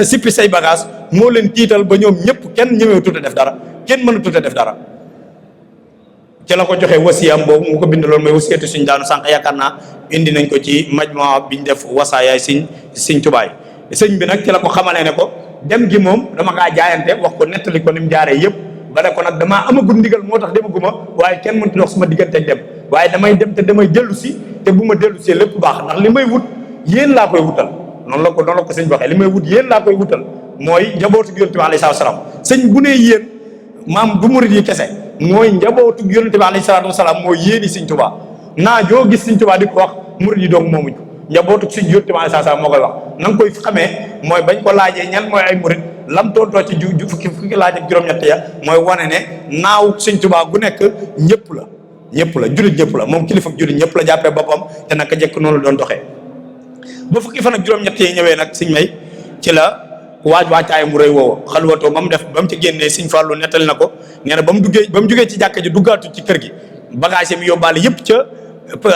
sippi say bagage moo leen tiital ba ñoom ñëpp kenn ñëwee tuuti def dara kenn mën a tuuti def dara ci la ko joxee wasiyam boobu mu ko bind loolu mooy wasiyatu Sëñ daanu sànq yaakaar naa indi nañ ko ci majma biñ def wasaayaay Sëñ Tuubaa sëñ bi nag ci la ko xamalee ne ko dem gi moom dama kaa jaayante wax ko nettali ko ni mu jaaree yëpp ba ne ko nag damaa amagul ndigal moo tax demaguma waaye kenn mënut dox sama diggante dem waaye damay dem te damay dellu si te bu ma dellu see lépp baax ndax li may wut yéen laa koy wutal noonu la ko sëñ bi waxee li may wut yéen laa koy wutal mooy njabootu Yonent bi alayhi salaam sëñ bu ne yéen maam du murid yi kese mooy njabootu Yonent bi alayhi salaam mooy yéeni Sëñ Tuubaa naa joo gis Sëñ Tuubaa di ko wax murid yi doog moomuñ njabootu Sëñ Yonent bi alayhi salaam moo koy wax na nga koy xamee mooy bañ ko laajee ñan mooy ay murid lam tontoo ci fukki laaj ak juróom-ñett ya mooy wane ne naaw Sëñ Tuubaa gu nekk ñëpp la jullit ñëpp la moom kilifa jullit ñëpp la jàppee boppam te naka jekk noonu la doon doxee ba fukki fan ak juróom-ñett yi ñëwee nag sëñ may ci la waajtaay mu rëy woowu xalwatoo ba mu def ba mu ci génnee Sëñ Fallu nettali na ko nee na ba mu jógee ci jàkka ji duggaatu ci kër gi bagage mi yóbbaale yëpp ca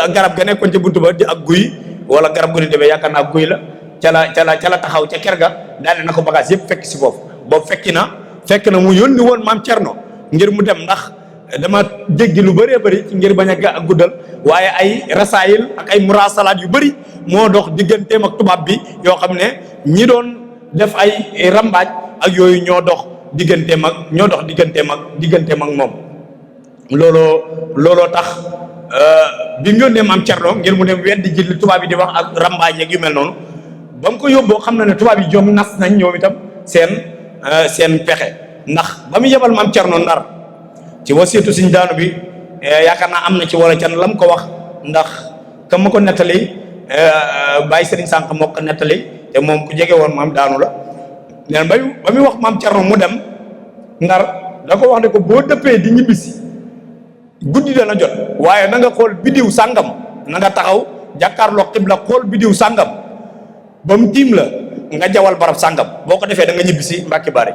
garab ga nekkoon ca buntu ba di ak guy wala garab gu ni demee yaakaar naa guy la ca la taxaw ca ker ga daane na ko bagage yëpp fekk si foofu boobu fekk na mu yónni woon maam Cerno ngir mu dem ndax dama jéggi lu bëree bëri ngir bañ a guddal waaye ay rasaayil ak ay murasalaat yu bëri moo dox digganteem ak tubaab bi yoo xam ne ñi doon def ay rambaaj ak yooyu ñoo dox digganteem ak moom looloo tax bi mu yónnee maam Cerno ngir mu dem weddi ji li tubaab yi di wax ak rambaaj yeeg yu mel noonu ba mu ko yóbboo xam na ne tubaab yi joom nas nañ ñoom itam seen pexe ndax ba mu yebal maam Cerno Ndar ci wasiyatu Sëñ daanu bi yaakaar naa am na ci wala can lam ko wax ndax ka ma ko nettali Baye Serigne Sànq moo ko nettali te moom ku jege woon maam daanu la neen ba muy wax maam Cerno mu dem Ndar da ko wax ne ko boo dëppee di ñibbisi guddi dana jot waaye na nga xool bidiw sàngam na nga taxaw jàkkaarloo xibla xool bidiw sàngam ba mu tiim la nga jawal barab sàngam boo ko defee da nga ñibbisi Mbàkke Bari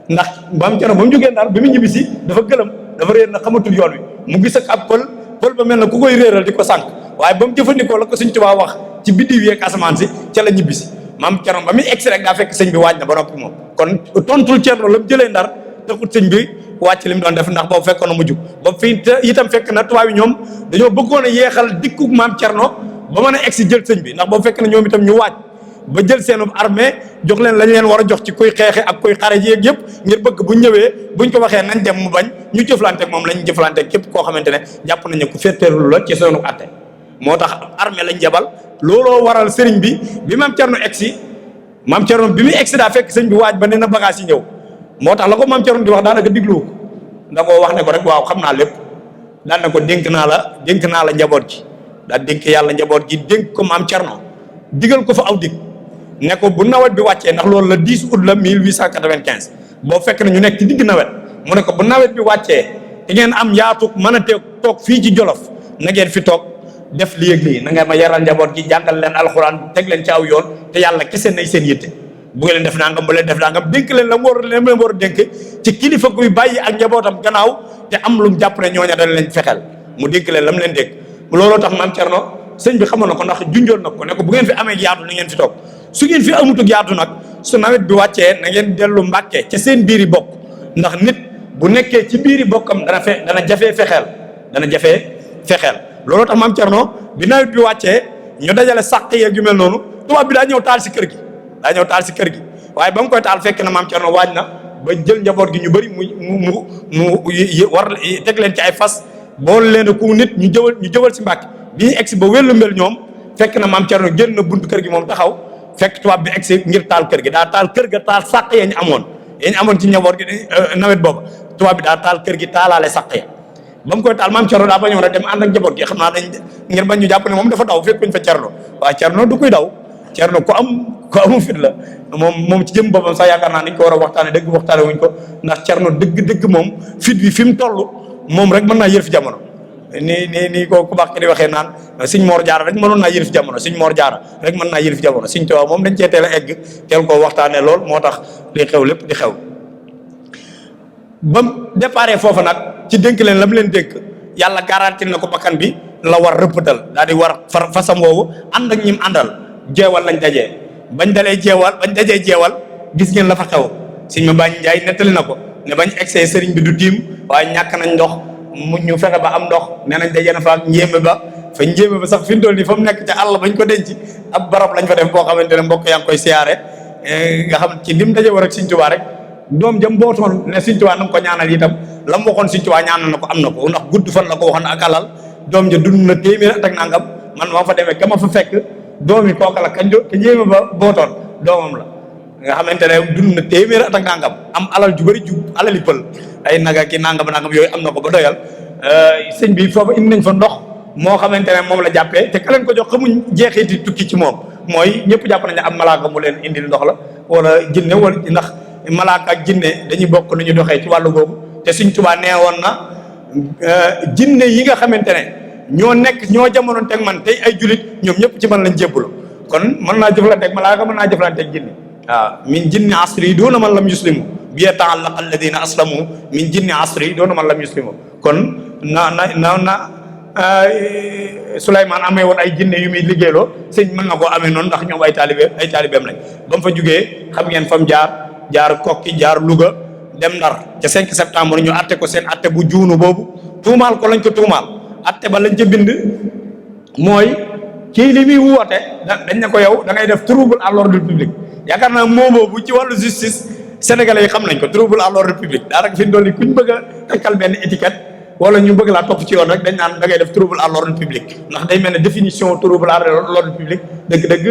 ndax maam Cerno ba mu jógee Ndar bi mu ñibbisi dafa gëlëm dafa réer na xamatul yoon wi mu gis ak ab pël ba mel na ku koy réeral di ko sànq waaye ba mu jëfandikoo la ko Sëñ Tuubaa wax ci biddiw yeeg asamaan si ca la ñibbisi maam Cerno ba muy egsi rek daa fekk sëñ bi waaj na ba noppi moom kon tontul Cerno la mu jëlee Ndar taxut sëñ bi wàcc li mu doon def ndax boobu fekkoon na mu jug boobu fii itam fekk na tubaab yi ñoom dañoo bëggoon a yeexal dikkug maam Cerno ba mën a egsi jël sëñ bi ndax boobu fekk na ñoom itam ñu waaj ba jël seen armée jox leen lañ leen war a jox ci kuy xeexe ak kuy xare yeeg yëpp ngir bëgg bu ñëwee buñ ko waxee nañ dem mu bañ ñu jëflanteeg moom lañ jëflanteeg képp koo xamante ne jàpp nañ ne ku féeteerlu la ci seenu atte moo tax armée lañ jabal looloo waral sëriñ bi maam Cerno egsi maam Cerno bi muy egsi daa fekk sëñ bi waaj ba ne na bagage yi ñëw moo tax la ko maam Cerno di wax daanaka diglu ko da koo wax ne ko rek waaw xam naa lépp daan na ko dénk naa la njaboot gi daal dénk yàlla njaboot gi dénk ko maam Cerno digal ko fa aw dig ne ko bu nawet bi wàccee ndax loolu la 10 août la 1895 boo fekk na ñu nekk ci digg nawet mu ne ko bu nawet bi wàccee te ngeen am yaatu mën a toog fii ci Jolof na ngeen fi toog def lii ak lii na ngeen ma yaral njaboot gi jàngal leen alxuraan teg leen ci aw yoon te yàlla kese nay seen yitte bu ngeen def nangam bu leen def nangam dénk leen la mu war a dénk ci kilifa guy bàyyi ak njabootam gannaaw te am lu mu jàpp ne ñooña dañ leen fexeel mu dénk leen la mu leen dénk looloo tax maam Cerno sëñ bi xamoon na ko ndax junjoon na ko ne ko bu ngeen fi amee yaatu na ngeen fi toog su ngeen fi amutug yaatu nag su nawet bi wàccee na ngeen dellu Mbàkke ca seen biiri bokk ndax nit bu nekkee ci biiri bokkam dana jafee fexeel looloo tax maam Cerno bi nawet bi wàccee ñu dajale sàq yeeg yu mel noonu tubaab bi daa ñëw taal si kër gi waaye ba mu koy taal fekk na maam Cerno waaj na ba jël njaboot gi ñu bëri mu war teg leen ci ay fas bool leen ku nit ñu jëwal si Mbàkke bi ñu egsi ba wéllu mbel ñoom fekk na maam Cerno génn na buntu kër gi moom taxaw fekk tubaab bi egsi ngir taal kër gi daa taal kër ga taal sàq ya ñu amoon ci njaboot gi nawet boobu tubaab bi daa taal kër gi taalaale sàq ya ba mu koy taal maam Cerno daa bañoon rek dem ànd ak njaboot gi xam naa dañ ngir bañ ñu jàpp ne moom dafa daw fekkuñ fa Cerno waaye Cerno du koy daw Cerno ku amu fit la moom ci jëm boppam sax yaakaar naa nañ ko war a waxtaane dëgg waxtaane wuñ ko ndax Cerno dëgg mu toll moom rek mën naa yër fi jamono nii ko ku baax ki di waxee naan Sëñ Mor Jaara rek mënoon naa yër fi jamono Sëñ Mor Jaara rek mën naa yër fi jamono Sëñ Tuubaa moom dañ cee teel a egg teel koo waxtaane lool moo tax li xew lépp di xew ba mu déparé foofa nag ci dénk leen la mu leen dénk yàlla garanti na ko bakkan bi la war rëppatal daal di war fasam woowu ànd ak ñim àndal jeewal lañ dajee bañ dajee jeewal gis ngeen la fa xew Sëñ ma Bañ Njaay nettali na ko ne bañ egsee sëriñ bi du tiim waaye ñàkk nañ ndox mu ñu fexe ba am ndox nee nañ dajee na fa ak njéeme ba sax fi mu toll nii fa mu nekk ca àll bañ ko denc ab barab lañ fa def boo xamante ne mbokk yaa ngi koy siyaare nga xam ci lim daje war ak Sëñ Tuubaa rek doom jëm bootoon ne Sëñ Tuubaa na nga ko ñaanal itam la mu waxoon Sëñ Tuubaa ñaanal na ko am na ko ndax gudd fan la ko waxoon ak alal doom ja dund na téeméer at ak nangam man maa fa demee ka ma fa fekk doom yi kooka la ka njéeme ba bootoon doomam la nga xamante ne dund na téeméer at ak nangam am alal ju bëri ju alali pël ay naga ki nangam yooyu am na ko ba doyal sëñ bi foofu indi nañ fa ndox moo xamante ne moom la jàppee te ka leen ko jox xamuñ jeexiti tukki ci moom mooy ñëpp jàpp nañ ne am malaaka mu leen indil ndox la wala jinne wala ndax malaaka ak jinne dañuy bokk nu ñu doxee ci wàllu googu te Sëñ Tuubaa nee woon na jinne yi nga xamante ne ñoo jamonoon teg man tey ay julit ñoom ñëpp ci man lañ jébbalu kon mën naa jëflanteeg malaaka mën naa jëflanteeg jinne waaw min jinni asri doona man lam yuslimu bi ta'allaqa alladina aslamu min jinni asri doona man lam yuslimu kon na Souleymane amee woon ay jinne yu muy liggéeyloo sëñ mën na koo amee noonu ndax ñoom ay taalibeem lañ ba mu fa jugee xam ngeen fa mu jaar Kokki jaar Louga dem Ndar ca 5 septembre ñu atte ko seen atte bu juunu boobu tuumaal ko lañ ko tuumaal atte ba lañ ca bind mooy kii li muy woote dañ ne ko yow da ngay def trouble à l'ordre public yaakaar naa moo boobu ci wàllu justice sénégalais yi xam nañ ko trouble à l'ordre public daanaka fi mu doon kuñ bëgg a takkal benn étiquette wala ñu bëgg laa topp ci yoon rek dañ naan da ngay def trouble à l'ordre public ndax day mel ne définition trouble à l'ordre public dëgg-dëgg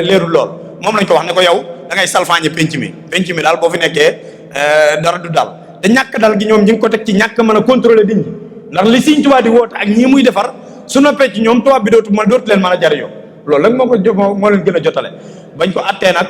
leerul lool moom lañ ko wax ne ko yow da ngay salfaañe penc mi daal boo fi nekkee dara du daal te ñàkk dal gi ñoom ñi ngi ko teg ci ñàkk mën a contrôler nit ñi ndax li Sëñ Tuubaa di woote ak ñii muy defar su noppee ci ñoom tubaab bi dootu leen mën a jariñoo loolu nag moo leen gën a jotale bañ ko attee nag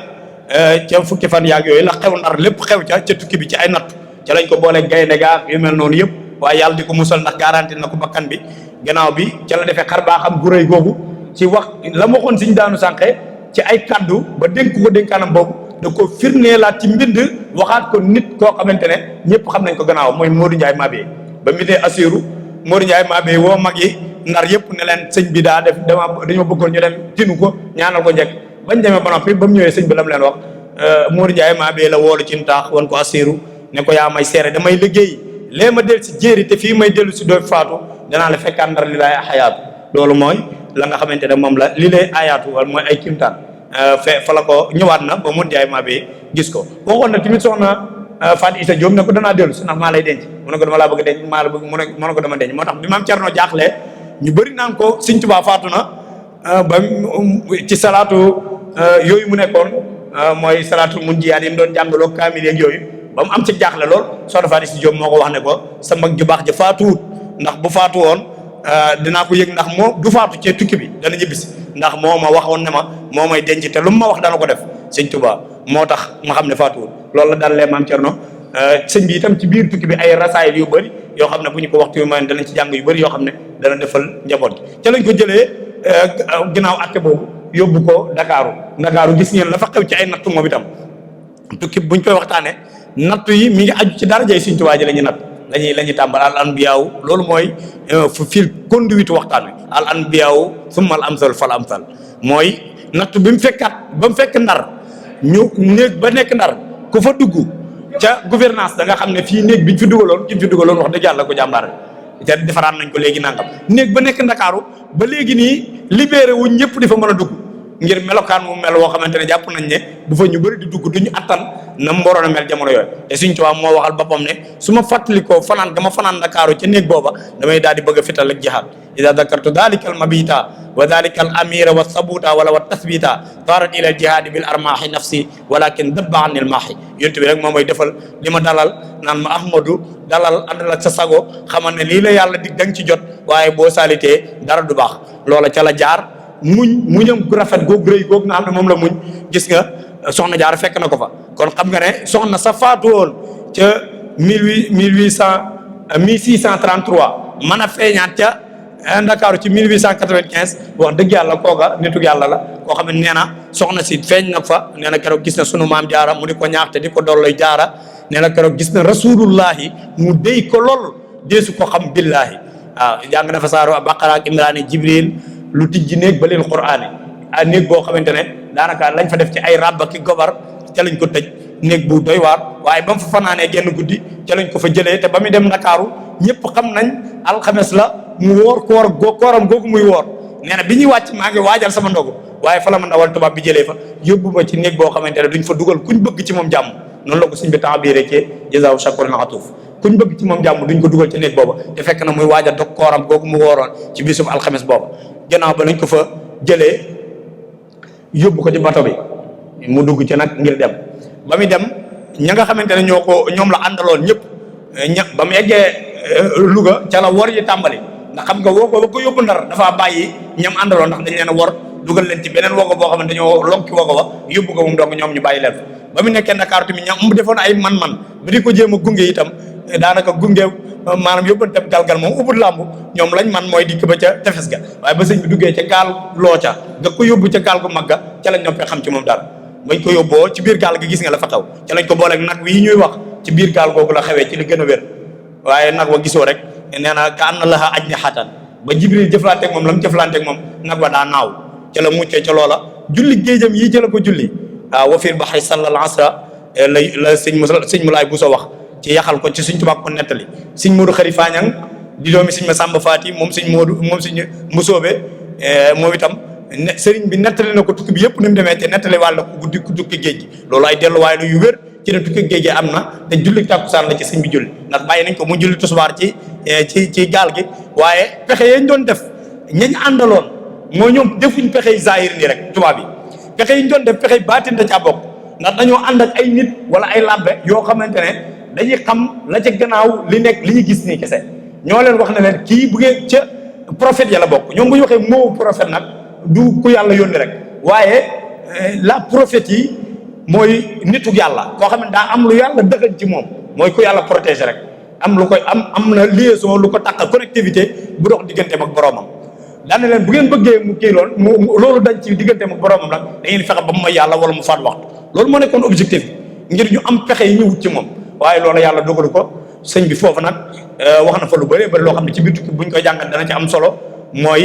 ca fukki fan yaag yooyu la xew Ndar lépp xew ca tukki bi ci ay nattu ca lañ ko boolee gaynde gaa yu mel noonu yëpp waaye yàlla di ko musal ndax garanti na ko bakkan bi gannaaw bi ca la defee xar baa xam gu rëy googu ci wax la ma waxoon Sëñ daanu sànqe ci ay kaddu ba dénk ko dénkaanam boobu da ko firneelaat ci mbind waxaat ko nit koo xamante ne ñëpp xam nañ ko gannaaw mooy Modou Ndiaye Mabé ba mi dee Assirou Modou Ndiaye Mabé woo mag yi Ndar yëpp ne leen sëñ bi daa def dañoo bëggoon ñu dem tinu ko ñaanal ko njëkk bañ demee ba noppi ba mu ñëwee sëñ bi la mu leen wax Modou Ndiaye Mabé la woolu ci taax wan ko Assirou ne ko yaa may seere damay liggéey lee ma del si jéeri te fii may dellu si dooy faatu danaa la fekkaat Ndar li lay xayaatu loolu mooy la nga xamante ne moom la li lay ayaatu wala mooy ay kimtaan fa la ko ñëwaat na ba Modou Ndiaye Mabé gis ko waxoon na tamit soxna Fatou Issa Diop ne ko danaa dellu si ndax maa lay denc mu ne ko dama laa bëgg denc maa la bëgg mu ne ko dama denc moo tax bi maam Cerno jaaxlee ñu bëri naan ko Sëñ Tuubaa faatu na ba ci salaatu yooyu mu nekkoon mooy salaatu mun jiyaat yi mu doon jàngaloo kaamil yeeg yooyu ba mu am ci jaaxle lool soxna Fatou Issa Diop moo ko wax ne ko sa mag ju baax ja faatuwut ndax bu faatu woon dinaa ko yëg ndax moo du faatu ci tukki bi dana ñibbisi ndax moo ma waxoon ne ma moo may denc te lu mu ma wax dana ko def Sëñ Tuubaa moo tax ma xam ne faatuwut loolu la dalee maam Cerno sëñ bi itam ci biir tukki bi ay rasaayil yu bëri yoo xam ne bu ñu ko waxtu yu may danañ ci jàng yu bëri yoo xam ne dana defal njaboot gi ca lañ ko jëlee ginnaaw atte boobu yóbbu ko Ndakaaru gis ngeen la fa xew ci ay nattu moom itam tukki buñ koy waxtaanee nattu yi mi ngi aju ci darajay Sëriñ Tuubaa ji la ñuy natt la ñuy tàmbal al anbiyaaw loolu mooy fil conduite waxtaan wi al anbiyaaw summa al amsal fal amsal mooy nattu bi mu fekk Ndar ñu néeg ba nekk Ndar ku fa dugg ca gouvernance da nga xam ne fii néeg biñ fi dugaloon wax dëgg yàlla ko jàmbaar te defaraat nañ ko léegi nangam néeg ba nekk Ndakaaru ba léegi nii libéré wuñ ñëpp di fa mën a dugg ngir melokaan mu mel woo xamante ne jàpp nañ ne bu fa ñu bëri di dugg duñu attan na mu waroon a mel jamono yooyu te Sëriñ Tuubaa moo waxal boppam ne su ma fàttalikoo fanaan dama fanaan Ndakaaru ca néeg booba damay daal di bëgg a fital ak jihaad ida dakartu dalika al mabita wa dalika al amira wa sabuta wala wa tasbita taarat ila al jihaadi bil armaahi nafsi walakin dabba an il maahi yontu bi rek moom mooy defal li ma dalal naan ma Ahmadu dalal àndal ak sa sago xamal ne lii la yàlla dig da nga ci jot waaye boo saalitee dara du baax loola ca la jaar muñam gu rafet googu rëy googu nga xam ne moom la muñ gis nga soxna jaar fekk na ko fa kon xam nga ne soxna sa faatu woon ca 1633 mën a feeñaat ca Ndakaaru ci 1895 wax dëgg yàlla kooka nitu yàlla la koo xam ne nee na soxna si feeñ na fa nee na keroog gis na sunu maam jaara mu di ko ñaax te di ko dolloy jaara nee na keroog gis na rasulullahi mu déy ko lool deesu ko xam billahi waaw jàng na fa saaru Baqara ak Imraani Jibril lu tijji néeg ba leen Qur'aani a néeg boo xamante ne daanaka lañ fa def ci ay ràbba ki gobar ca lañ ko tëj néeg bu doy waar waaye ba mu fa fanaanee genn guddi ca lañ ko fa jëlee te ba muy dem Ndakaaru ñëpp xam nañ alxames la mu woor kooram googu muy woor nee na bi ñuy wàcc maa ngi waajal sama ndogu waaye fa la ma ndawal tubaab bi jëlee fa yóbbu ma ci néeg boo xamante ne duñ fa dugal kuñ bëgg ci moom jàmm noonu la ko suñ bi temps bii rek jazaahu shakuran atuuf kuñ bëgg ci moom jàmm duñ ko dugal ci néeg booba te fekk na muy waajal dog kooram googu mu wooroon ci bisub alxames booba gannaaw ba lañ ko fa jëlee yóbbu ko ci bato bi mu dugg ci nag ngir dem ba muy dem ña nga xamante ne ñoom la àndaloon ñëpp ba mu eggee Louga ca la wor yi tàmbali ndax xam nga wogo ba ko yóbbu Ndar dafa bàyyi ñam àndaloon ndax dañ leen a wor dugal leen ci beneen wogo boo xamante dañoo lonki wogo ba yóbbu ko moom donc ñoom ñu bàyyi leen fa ba mu nekkee Ndakaaru tamit ñam mu defoon ay man-man ba di ko jéem a gunge itam daanaka gunge maanaam yóbbanteem galgal moom ubud làmb ñoom lañ man mooy dikk ba ca tefes ga waaye ba sëñ bi duggee ca gaal loo ca nga ko yóbbu ca gaal gu mag ga ca lañ noppee xam ci moom dara bañ ko yóbboo ci biir gaal gi gis nga la fa xaw ca lañ ko booleeg nag wi ñuy wax ci biir gaal googu la xewee ci li gën a wér waaye nag wa gisoo rek nee na ka anna laha ajnihatan ba Jibril jëflanteeg moom la mu jëflanteeg moom nag wa daa naaw ca la muccee ca loola julli géejam yii ca la ko julli waaw wa fil bahri sallal asra la sëñ Mulaay Buso wax ci yaxal ko ci suñ tubaab ko nettali sëñ Moodu Xari Faañang di doomi sëñ Masamba Faati moom sëñ Musoobe moom itam sëriñ bi nettali na ko tukki bi yëpp ni mu demee te nettali wàll na ko tukki géej gi loolu ay delluwaay la yu wér ci ne tukki géej gi am na te julli tàkkusaan la ci sëñ bi julli ndax bàyyi nañ ko mu julli tisbaar ci gaal gi waaye pexe yañ doon def ñañ àndaloon moo ñoom defuñ pexey zahir nii rek tubaab yi pexe yiñ doon def pexey baatin da caa bokk ndax dañoo ànd ak ay nit wala ay labbe yoo xamante ne dañuy xam la ca gannaaw li ñu gis nii kese ñoo leen wax ne leen kii bu ngeen ca prophète ya la bokk ñoom bu ñu waxee moo prophète nag du ku yàlla yónni rek waaye la prophète yi mooy nitu yàlla koo xam ne daa am lu yàlla dëxañ ci moom mooy ku yàlla protéger rek am lu koy am na liaison lu ko takk connectivité bu dox digganteem ak boroomam daane leen bu ngeen bëggee mu kii loolu dañ ci digganteem ak boroomam nag da ngeen fexe ba mu may yàlla wala mu faat waxtu loolu moo nekkoon objectif bi ngir ñu am pexe yi ñu wut ci moom waaye loolu yàlla dogalu ko sëñ bi foofu nag wax na fa lu bëree bëri loo xam ne ci biir tukki buñ koy jàngat dana ci am solo mooy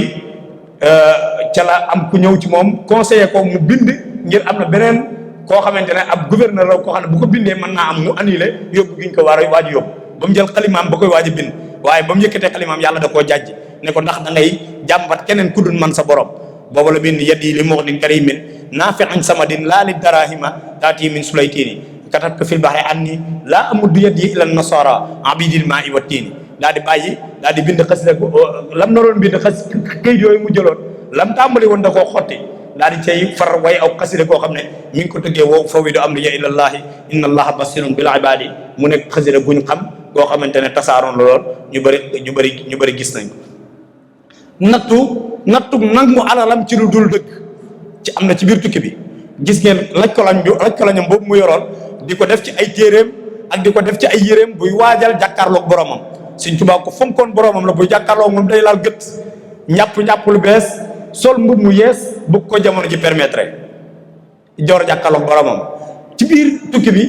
ca la am ku ñëw ci moom conseiller ko mu bind ngir am na beneen koo xamante ne ab gouverneur la koo xam ne bu ko bindee mën naa am mu annulé yóbbu giñ ko war a waaj yóbbu ba mu jël xalimaam ba koy waaj a bind waaye ba mu yëkkatee xalimaam yàlla da koo jàjj ne ko ndax da ngay jàmbat keneen ku dul man sa borom booba la bind yeddi li muxnin karimin naafi'in samadin laa li darahima taati min sulaytini katabtu fil bahri anni laa amuddu yeddi ila nasara abidil maa'i wa tiini daa di bàyyi daa di bind xasida lam naroon bind këyit yooyu mu jëloon lam tàmbali woon da koo xotti daa di cay far way aw xasida koo xam ne mi ngi ko tëggee woo fawidu amriya ilallahi inna allaha basirun bil ibadi mu nekk xasida guñ xam koo xamante ne tasaaroon la lool ñu bëri gis nañ ko nattu nangu alalam ci lu dul dëgg ci am na ci biir tukki bi gis ngeen laj ko lañam boobu mu yoroon di ko def ci ay téeréem ak di ko def ci ay yéreem buy waajal jàkkaarloog boromam Sëñ Tuubaa ko fonkoon boromam la buy jàkkaarloog moom day laal gët njàpp lu bees sol mbub mu yees bu ko jamono ji permettre joor jàkkaarloog boromam ci biir tukki bi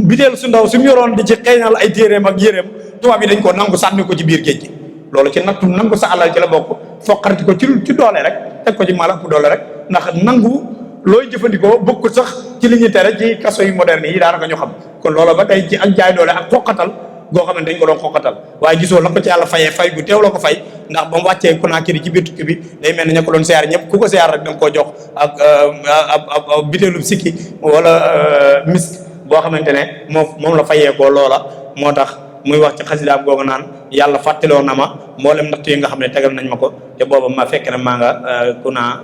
biteel su ndaw su mu yoroon di ci xeeñal ay téeréem ak yéreem tubaab yi dañ ko nangu sànni ko ci biir géej gi loolu ci nattu nangu sa alal ci la bokk foqarti ko ci doole rek teg ko ci mala ëpp doole rek ndax nangu looy jëfandikoo bokkul sax ci li ñu tere ci kaso yu moderne yi daanaka ñu xam kon loolu ba tey ci ak jaay doole ak xoqatal goo xam ne dañ ko doon xoqatal waaye gisoo la ko ci yàlla fayee fay gu teew la ko fay ndax ba mu wàccee Conakry ci biir tukki bi day mel ni ña ko doon siyaar ñëpp ku ko siyaar rek da nga koo jox ak ab bitéelub sikki wala misk boo xamante ne moom la fayee ko loola moo tax muy wax ci xasidaam googu naan yàlla fàttaloo na ma mboolem natt yi nga xam ne tegal nañ ma ko te booba ma fekk ne maa nga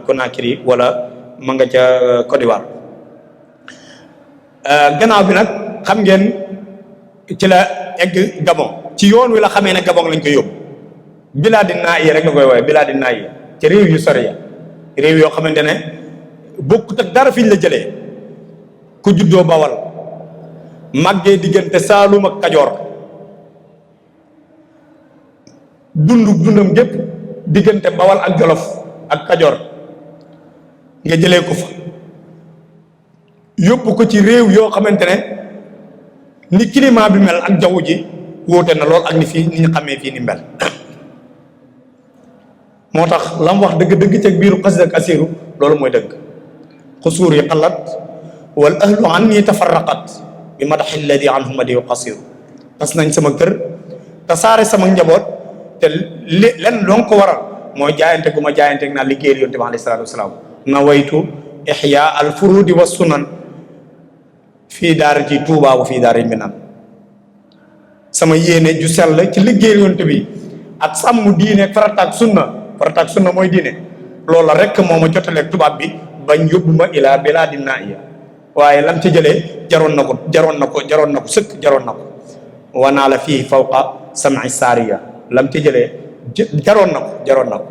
Conakry wala ma nga ca Côte d'Ivoire gannaaw bi nag xam ngeen ci la egg Gabon ci yoon wi la xamee ne Gabon lañ ko yóbbu bilaadi naa yi rek la koy wooye bilaadi naa yi ci réew yu sori ya réew yoo xamante ne bokkut ak dara fiñ la jëlee ku juddoo Bawal màggee diggante Saalum ak Kajoor dundam gépp diggante Bawal ak Jolof ak Kajoor nga jëlee ko fa yóbbu ko ci réew yoo xamante ne ni climat bi mel ak jaww ji wóote na lool ak ni ñu xamee fii ni mel moo tax la mu wax dëgg-dëgg ci biiru xasida ak asiru loolu mooy dëgg xusuur yi xalat wal ahlu an ni tafarraqat bi madaxi alladi anhu madiyu qasiru tas nañ sama kër tasaare sama njaboot te len loo ko waral mooy jaayante gu ma jaayante naa liggéeyal yonte bi alayhi salaatu wasalaam nawaytu ihya al furudi wa sunan fii daara ci Tuubaa wa fii daara yi Minan sama yéene ju sell ci liggéeyal yonte bi ak sàmm diine farataak sunna mooy diine loola rek moo ma jotaleeg tubaab bi bañ yóbbu ma ilaa bilaadi naaiya waaye lam ci jëlee jaroon na ko sëkk jaroon na ko wanaa la fii fawqa sam'i saariya lam ci jëlee jaroon na ko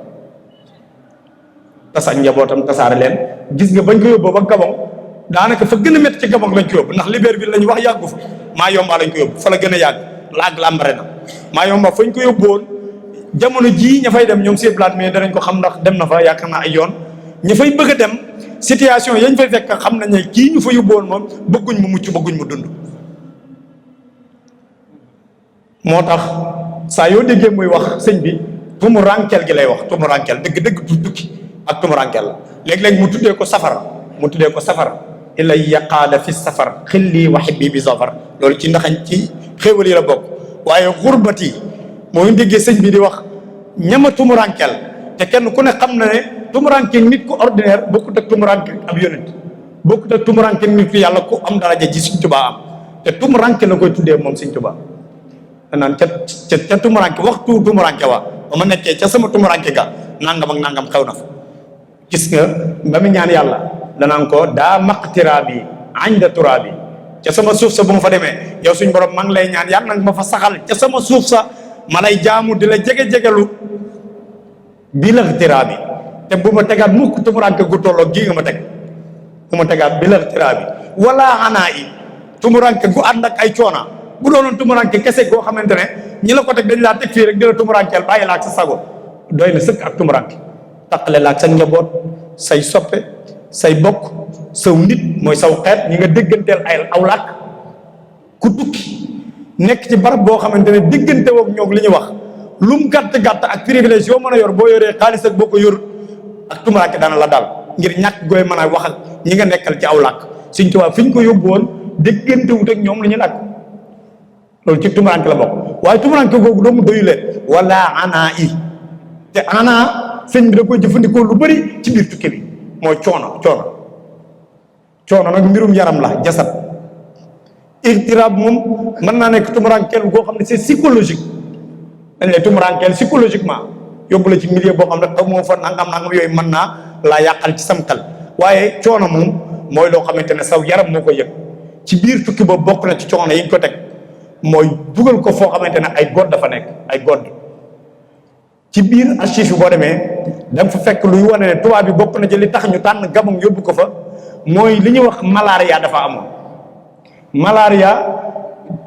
tasa njabootam tasaare leen gis nga bañ ko yóbboo ba Gabon daanaka fa gën a métti ci Gabon lañ ko yóbbu ndax Libreville lañ wax yàggu fa maa yomba lañ ko yóbbu fa la gën a yàgg laag lambare na maa yomba fañ ko yóbbu woon jamono jii ña fay dem ñoom si blaat mais danañ ko xam ndax dem na fa yaakaar naa ay yoon ña fay bëgg a dem situation yañ fay fekk xam nañ ne kii ñu fa yóbbu woon moom bëgguñ mu mucc bëgguñ mu dund moo tax saa yoo déggee muy wax sëñ bi tumu rankel gi lay wax tumu rankel dëgg-dëgg du tukki ak tumu rankel la léeg-léeg mu tuddee ko safar illa yaqaada fi safar xilli wa xibbi bi safar loolu ci ndaxañ ci xéewal yi la bokk waaye xurbati moo ngi déggee sëñ bi di wax ñama tumurankel te kenn ku ne xam na ne tumuranke nit ku ordinaire bokkut ak tumuranke ab yonent bokkut ak tumuranke nit ku yàlla ku am daraja ji Sëñ Tuubaa am te tumuranke la koy tuddee moom Sëñ Tuubaa naan ca tumuranke waxtu tumuranke wa ba ma nekkee ca sama tumuranke ga nangam ak nangam xew na fa gis nga ba mu ñaan yàlla danaan ko daa maqtiraabi inda turaabi ca sama suuf sa bu ma fa demee yow suñ borom maa ngi lay ñaan yàlla nag ma fa saxal ca sama suuf sa ma lay jaamu di la jege-jegelu bi laxtiraabi te bu ma tegaat mukk tumuranke gu tolloo gii nga ma teg bu ma tegaat bi laxtiraabi wala xanaa i tumuranke gu ànd ak ay coona bu doonoon tumuranke kese goo xamante ne ñi la ko teg dañ laa teg fii rek di la tumurankeel bàyyi la ak sa sago doy na sëkk ak tumuranke taqale la ak sa njaboot say soppe say bokk saw nit mooy saw xeet ñi nga dégganteel ay aw làkk ku tukki nekk ci barab boo xamante ne déggante woog ñoog li ñuy wax lu mu gàtt-gàtt ak privilège yoo mën a yor boo yoree xaalis ak boo ko yor ak tumuraanke dana la daal ngir ñàkk gooy mën a wax ak ñi nga nekkal ci aw làkk Sëñ Tuubaa fi ñu ko yóbbu woon déggante wut ak ñoom li ñu làkk loolu ci tumuraanke la bokk waaye tumuraanke googu doomu doyu leen wala ana i te ana sëñ bi da koy jëfandikoo lu bëri ci biir tukki bi mooy coono nag mbirum yaram la jasad irtiraab moom mën naa nekk tumurankeel goo xam ne c'est psychologique dañ lay tumurankeel psychologiquement yóbbu la ci milieu boo xam ne xaw moo fa nangam yooyu mën naa laa yàqal ci sam xel waaye coono moom mooy loo xamante ne saw yaram moo ko yëg ci biir tukki boobu bokk na ci coono yi ñu ko teg mooy dugal ko foo xamante ne ay god dafa nekk ay god ci biir archive yi boo demee da nga fa fekk luy wane ne tubaab bi bokk na ci li tax ñu tànn Gabon yóbbu ko fa mooy li ñuy wax malaria dafa amoon malaria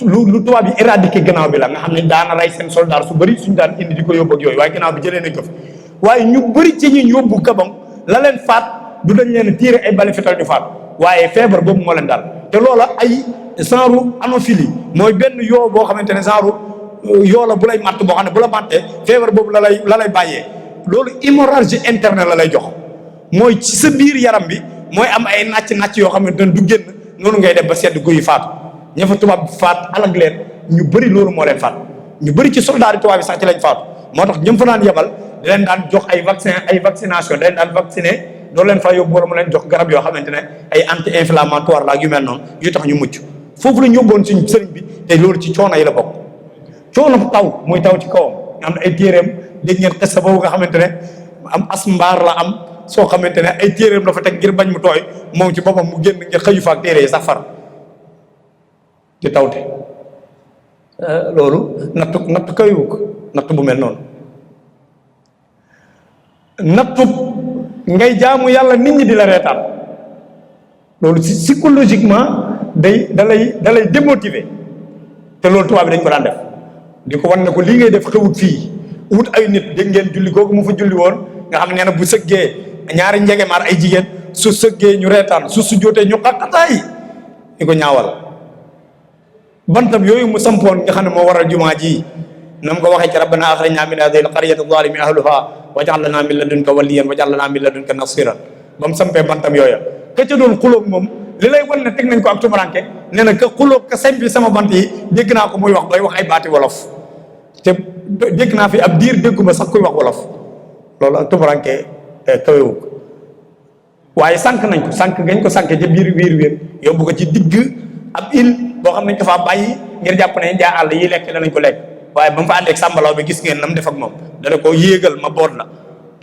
lu tubaab yi éradiqué gannaaw bi la nga xam ne daana rey seen soldat su bëri suñu daan indi di ko yóbbu ak yooyu waaye gannaaw bi jëlee nañ ko fi waaye ñu bëri ci ñi yóbbu Gabon la leen faat du dañ leen tiire ay bali fital ñu faat waaye feebar boobu moo leen dal te loola ay genre anophilie mooy benn yoo boo xamante ne genre yoo la bu lay matt boo xam ne bu la mattee feebar boobu la lay bàyyee loolu hémorragie interne la lay jox mooy ci sa biir yaram bi mooy am ay nàcc yoo xamante ne du génn noonu ngay def ba sedd guy faatu ña fa tubaab bi faat alag leen ñu bëri loolu moo leen faat ñu bëri ci soldat yi tubaab bi sax ci lañ faatu moo tax ñëm fa daan yebal da leen daan jox ay vaccination da leen daan vacciné doo leen fa yóbbu wala mu leen jox garab yoo xamante ne ay anti inflammatoire la ak yu mel noonu yu tax ñu mucc foofu la ñu yóbboon suñ sëriñ bi te loolu ci coono yi la bokk coono taw muy taw ci kawam am na ay téeréem dégg ngeen xes sa boobu nga xamante ne am as mbaar la am soo xamante ne ay téeréem dafa teg ngir bañ mu tooy moom ci boppam mu génn ngir xëyu fa ak téere yi sax far ci tawte loolu natt kayu ko natt bu mel noonu nattu ngay jaamu yàlla nit ñi di la reetaan loolu psychologiquement da lay démotiver te loolu tubaab bi dañ ko daan def di ko wan ne ko lii ngay def xewut fii wut ay nit dégg ngeen julli googu mu fa julli woon nga xam ne nee na bu sëggee ñaari njegemaar ay jigéen su sëggee ñu reetaan su jootee ñu xaqataay di ko ñaawal bantam yooyu mu sampoon nga xam ne moo waral jumaa ji na mu ko waxee ci rabbana axrijna min hadihi alqaryati zalimi ahluha waj'al lana min ladunka waliyan waj'al lana min ladunka nasiran ba mu sampee bantam yooya ka ca doon xulóog moom li lay wan ne teg nañ ko ak tumuranke nee na ka xulóog ka sempi sama bant yi dégg naa ko muy wax bay wax ay baati wolof te dégg naa fi ab diir dégguma sax kuy wax wolof loolu ak tumuranke kawewu ko waaye sànq nañ ko sànq gañ ko sànke ca biir yóbbu ko ci digg ab île boo xam nañ ko faa bàyyi ngir jàpp ne jaa àll yi lekk danañ ko lekk waaye ba mu fa àndeeg sàmbalaw bi gis ngeen na mu def ak moom dana ko yéegal ma boot la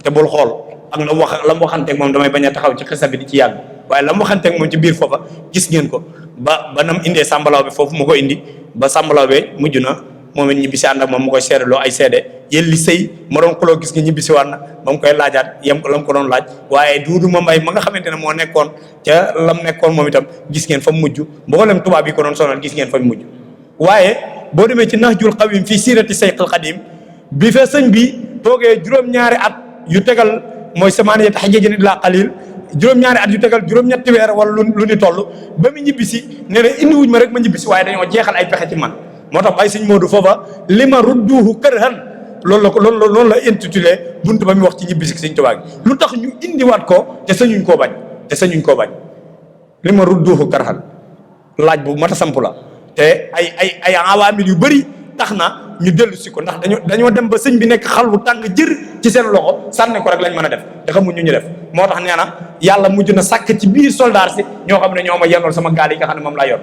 te bul xool ak la mu waxanteeg moom damay bañ a taxaw ci xisa bi di ci yàgg waaye la mu waxanteeg moom ci biir foofa gis ngeen ko ba nam indee sàmbalaw bi foofu mu ko indi ba sàmbalaw bi mujj na moom it ñibbisi ànd ak moom mu koy seedaloo ay seede yelli sëy ma doon xuloo gis nga ñibbisi waat na ba mu koy laajaat yem ko la mu ko doon laaj waaye duudu ma mbay ma nga xamante ne moo nekkoon ca lam nekkoon moom itam gis ngeen fa mujj mboolem tubaab yi ko doon sonal gis ngeen fa mujj waaye boo demee ci Nahjul Qawim fii siirati Sayxul Xadim bi fa sëñ bi toogee juróom-ñaari at yu tegal mooy samaaniyata hajjatin illaa qaliil juróom-ñaari at yu tegal juróom-ñetti weer wala lu ni toll ba mu ñibbisi nee na indiwuñ ma rek ma ñibbisi waaye dañoo jeexal ay pexe ci man moo tax bàyyi sëñ Moodu foofa li ma rudduhu kërhan loolu la intitulé buntu ba muy wax ci ñibbisi sëñ Tuubaa gi lu tax ñu indiwaat ko te sañuñ koo bañ li ma rudduhu kërhan laaj bu mat a samp la te ay awaamil yu bëri tax na ñu dellu si ko ndax dañoo dem ba sëñ bi nekk xal bu tàng jër ci seen loxo sànni ko rek lañ mën a def te xamuñ ñu def moo tax nee na yàlla mujj na sàkk ci biir soldaar si ñoo xam ne ñoo ma yenoon sama gaal yi nga xam ne moom laa yor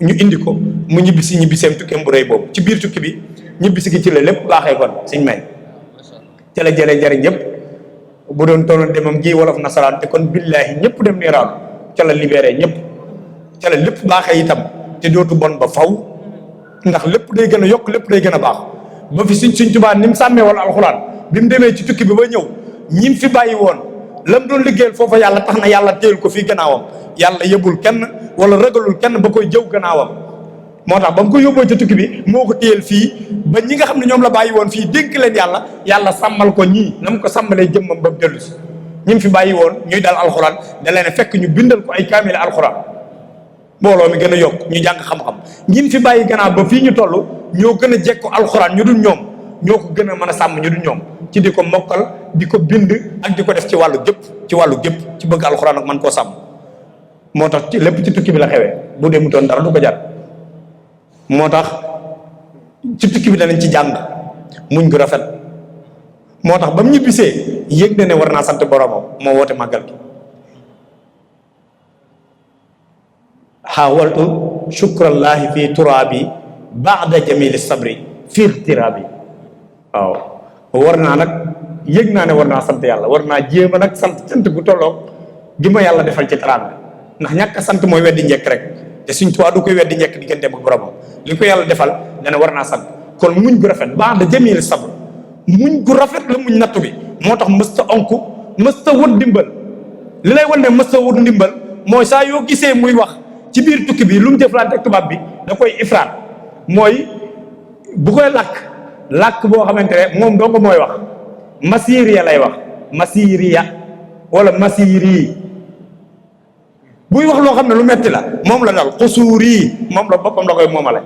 ñu indi ko mu ñibbiseem tukkeem bu rëy boobu ci biir tukki bi ñibbisi gi ci la lépp baaxee kon suñ may ca la jëlee njëriñ yëpp bu doon toonoon demam gi wolof nasaraan te kon billaahi ñëpp dem niiraan ca la libéré ñëpp ca la lépp baaxee itam te dootu bon ba faw ndax lépp day gën a yokk lépp day gën a baax ba fi suñ Tuubaa ni mu sàmmee wala alxuraan bi mu demee ci tukki bi ba ñëw ñim fi bàyyi woon lam doon liggéeyal foofa yàlla tax na yàlla téyel ko fii gannaawam yàlla yebul kenn wala ragalul kenn ba koy jëw gannaawam moo tax ba mu ko yóbboo ci tukki bi moo ko téyel fii ba ñi nga xam ne ñoom la bàyyi woon fii dénk leen yàlla sàmmal ko ñii na mu ko sàmmalee jëmmam ba mu dellu si ñim fi bàyyi woon ñuy dal alxuraan da leen fekk ñu bindal ko ay kaamil alxuraan mbooloo mi gën a yokk ñu jàng xam-xam ñin fi bàyyi gannaaw ba fii ñu toll ñoo gën a jekku alxuraan ñu dul ñoom ñoo ko gën a mën a sàmm ñu dul ñoom ci di ko mokkal di ko bind ak di ko def ci wàllu gépp ci bëgg alxuraan ak man koo sàmm moo tax ci lépp ci tukki bi la xewee bu dee mu doon dara du ko jar moo tax ci tukki bi danañ ci jàng muñ gu rafet moo tax ba mu ñibbisee yëg na ne war naa sant boromam moo woote màggal gi xaawaltu shukrallahi fi turaabi baada jamili sabri fi irtiraabi waaw war naa nag yëg naa ne war naa sant yàlla war naa jéem a nag sant gu tolloog gi ma yàlla defal ci teraanga ndax ñàkk a sant mooy weddi njëkk rek te suñ tuwaa du koy weddi njëkk digganteem ak boromam li ko yàlla defal dana war naa sant kon muñ gu rafet baada jamili sabri muñ gu rafet la muñ nattu bi moo tax mësta onku mësta wut ndimbal li lay wan ne mësta wut ndimbal mooy saa yoo gisee muy wax ci biir tukki bi lu mu jëflante ak tubaab bi da koy ifraat mooy bu koy làkk boo xamante ne moom dong mooy wax masiriya lay wax masiriya wala masiri buy wax loo xam ne lu metti la moom la dal xusuuri moom la boppam la koy moomale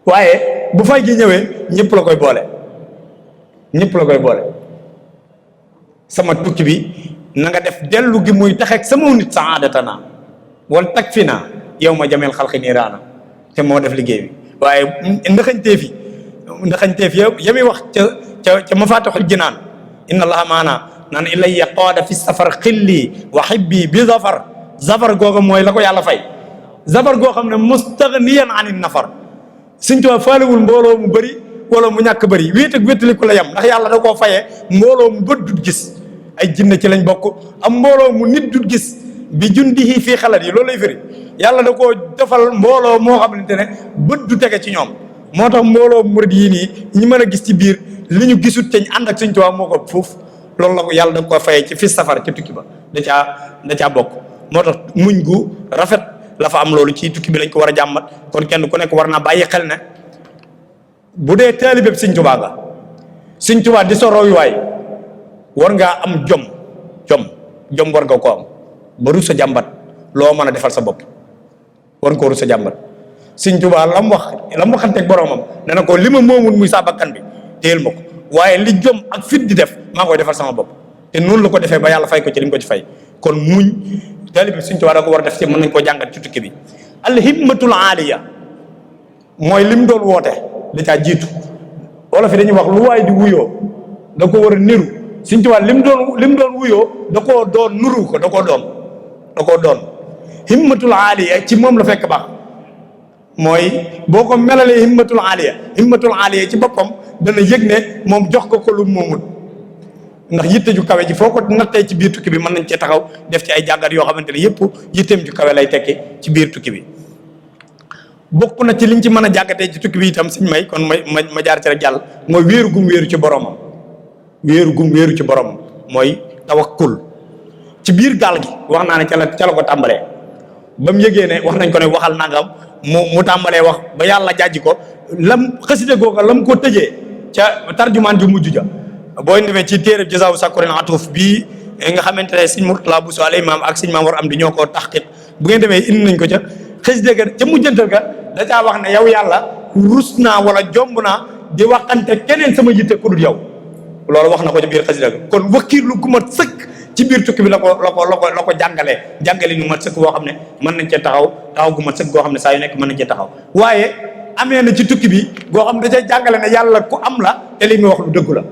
waaye bu fay gi ñëwee ñëpp la koy boole ñëpp la koy boole sama tukki bi na nga def dellu gi muy taxeeg sama nit saadatana wal tag fi naa yow ma jameel xalqi niiraana te moo def liggéey bi waaye ndaxañteef ya muy wax ca mafatixul jinaan inna allaha maana naan ilayya qaada fi safar xilli wa xibbi bi zafar googa mooy la ko yàlla fay zafar goo xam ne mustaghniyan anin nafar Sëñ Tuubaa faalewul mbooloo mu bëri wala mu ñàkk bëri wéet ak wéttaliku la yam ndax yàlla da koo fayee mbooloo mu bët dut gis ay jinne ci lañ bokk am mbooloo mu nit dut gis bi jundihi fii xalat yi loolu lay firi yàlla da koo defal mbooloo moo xamante ne bët du tege ci ñoom moo tax mbooloo murid yii nii ñi mën a gis ci biir li ñu gisut te ñu ànd ak Sëñ Tuubaa moo ko fuuf loolu la ko yàlla da koo fayee ci fi safar ci tukki ba da caa bokk moo tax muñ gu rafet la fa am loolu ci tukki bi lañ ko war a jàmmat kon kenn ku nekk war naa bàyyi xel ne bu dee taalibe Sëñ Tuubaa ga Sëñ Tuubaa di sa royuwaay war ngaa am jom war nga ko am ba rus sa jàmbat loo mën a defal sa bopp war ko rus sa jàmbat Sëñ Tuubaa la mu waxanteeg boromam ne na ko li ma moomul muy saa bakkan bi téyel ma ko waaye li jom ak fit di def maa koy defal sama bopp te noonu la ko defee ba yàlla fay ko ci li mu ko ci fay kon muñ taalibe Sëñ Tuubaa da ko war a def ci mën nañ koo jàngat ci tukki bi al himmatul aaliya mooy lim doon woote da caa jiitu wala fi dañuy wax lu waay di wuyoo da ko war a niru Sëñ Tuubaa lim doon wuyoo da koo doon nuru ko da koo doon himmatul aaliya ci moom la fekk baax mooy boo ko melalee himmatul aaliya ci boppam dana yëg ne moom jox ko lu moomut ndax yitte ju kawe ji foo ko nattee ci biir tukki bi mën nañ cee taxaw def ci ay jàngat yoo xamante ne yëpp yitteem ju kawe lay tekki ci biir tukki bi bokk na ci liñ ci mën a jàngatee ci tukki bi itam suñ may kon ma jaar ci rek jàll mooy wéeru gum wéeru ci boromam mooy tawakkul ci biir gaal gi wax naa ne ca la ko tàmbalee ba mu yëgee ne wax nañ ko ne waxal nangam mu tàmbalee wax ba yàlla jàjji ko lam xaside googa lam ko tëjee ca tarjumaan ju mujj ja booy demee ci téere Jazaawu Sakorin Atuuf bii nga xamante ne Sëñ Murtala Buso al imaam ak Sëñ Maam Mor Amdi ñoo ko taxqiq bu ngeen demee indi nañ ko ca xaside ga ca mujjantal ga da caa wax ne yow yàlla rus naa wala jomb naa di waxante keneen sama yitte ku dul yow loolu wax na ko ca biir xaside ga kon wakiirlu gu mat sëkk ci biir tukki bi la ko jàngale nu mat sëkk boo xam ne mën nañ cee taxaw gu mat sëkk goo xam ne saa yu nekk mën nañ cee taxaw waaye amee na ci tukki bi goo xam ne da cay jàngale ne yàlla ku am la te li muy wax lu dëggu la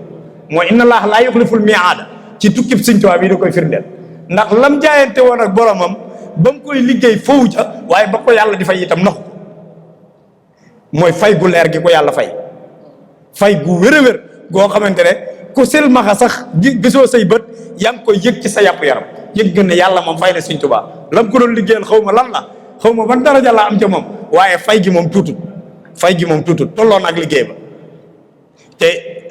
mooy inna allaha laa yuxliful miaada ci tukki Sëñ Tuubaa bi da koy firndeel ndax lam jaayante woon ak boromam ba mu koy liggéey foofu ca waaye ba ko yàlla di fay itam naxu ko mooy fay gu leer gi ko yàlla fay gu wér-wér goo xamante ne ku silmaxa sax gisoo say bët yaa ngi koy yëg ci sa yàpp yaram yëg gën ne yàlla moom fay na Sëñ Tuubaa lam ko doon liggéeyal xaw ma lan la xaw ma ban daraja la am ca moom waaye fay gi moom tuutut tolloon ak liggéey ba te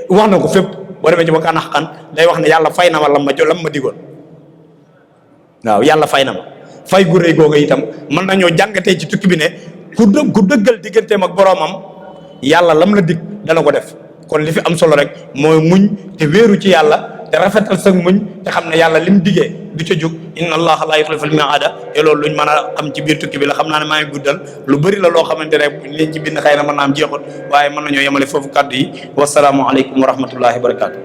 wax na ko fépp boo demee ci ba kanax kan day wax ne yàlla fay na ma lam ma digoon waaw yàlla fay na ma fay gu rëy googu itam mën nañoo jàngatee ci tukki bi ne ku dëggal digganteem ak boroomam yàlla lam la dig dana ko def kon li fi am solo rek mooy muñ te wéeru ci yàlla te rafetal sa muñ te xam ne yàlla lim digee du ca jóg inna allaha laa yuxliful miaada te loolu luñ mën a xam ci biir tukki bi la xam naa ne maa ngi guddal lu bëri la loo xamante ne liñ ci bind xëy na mën naa am jeexut waaye mën nañoo yemale foofu kàddu yi wasalaamu aleykum wa rahmatullahi wa barakaatu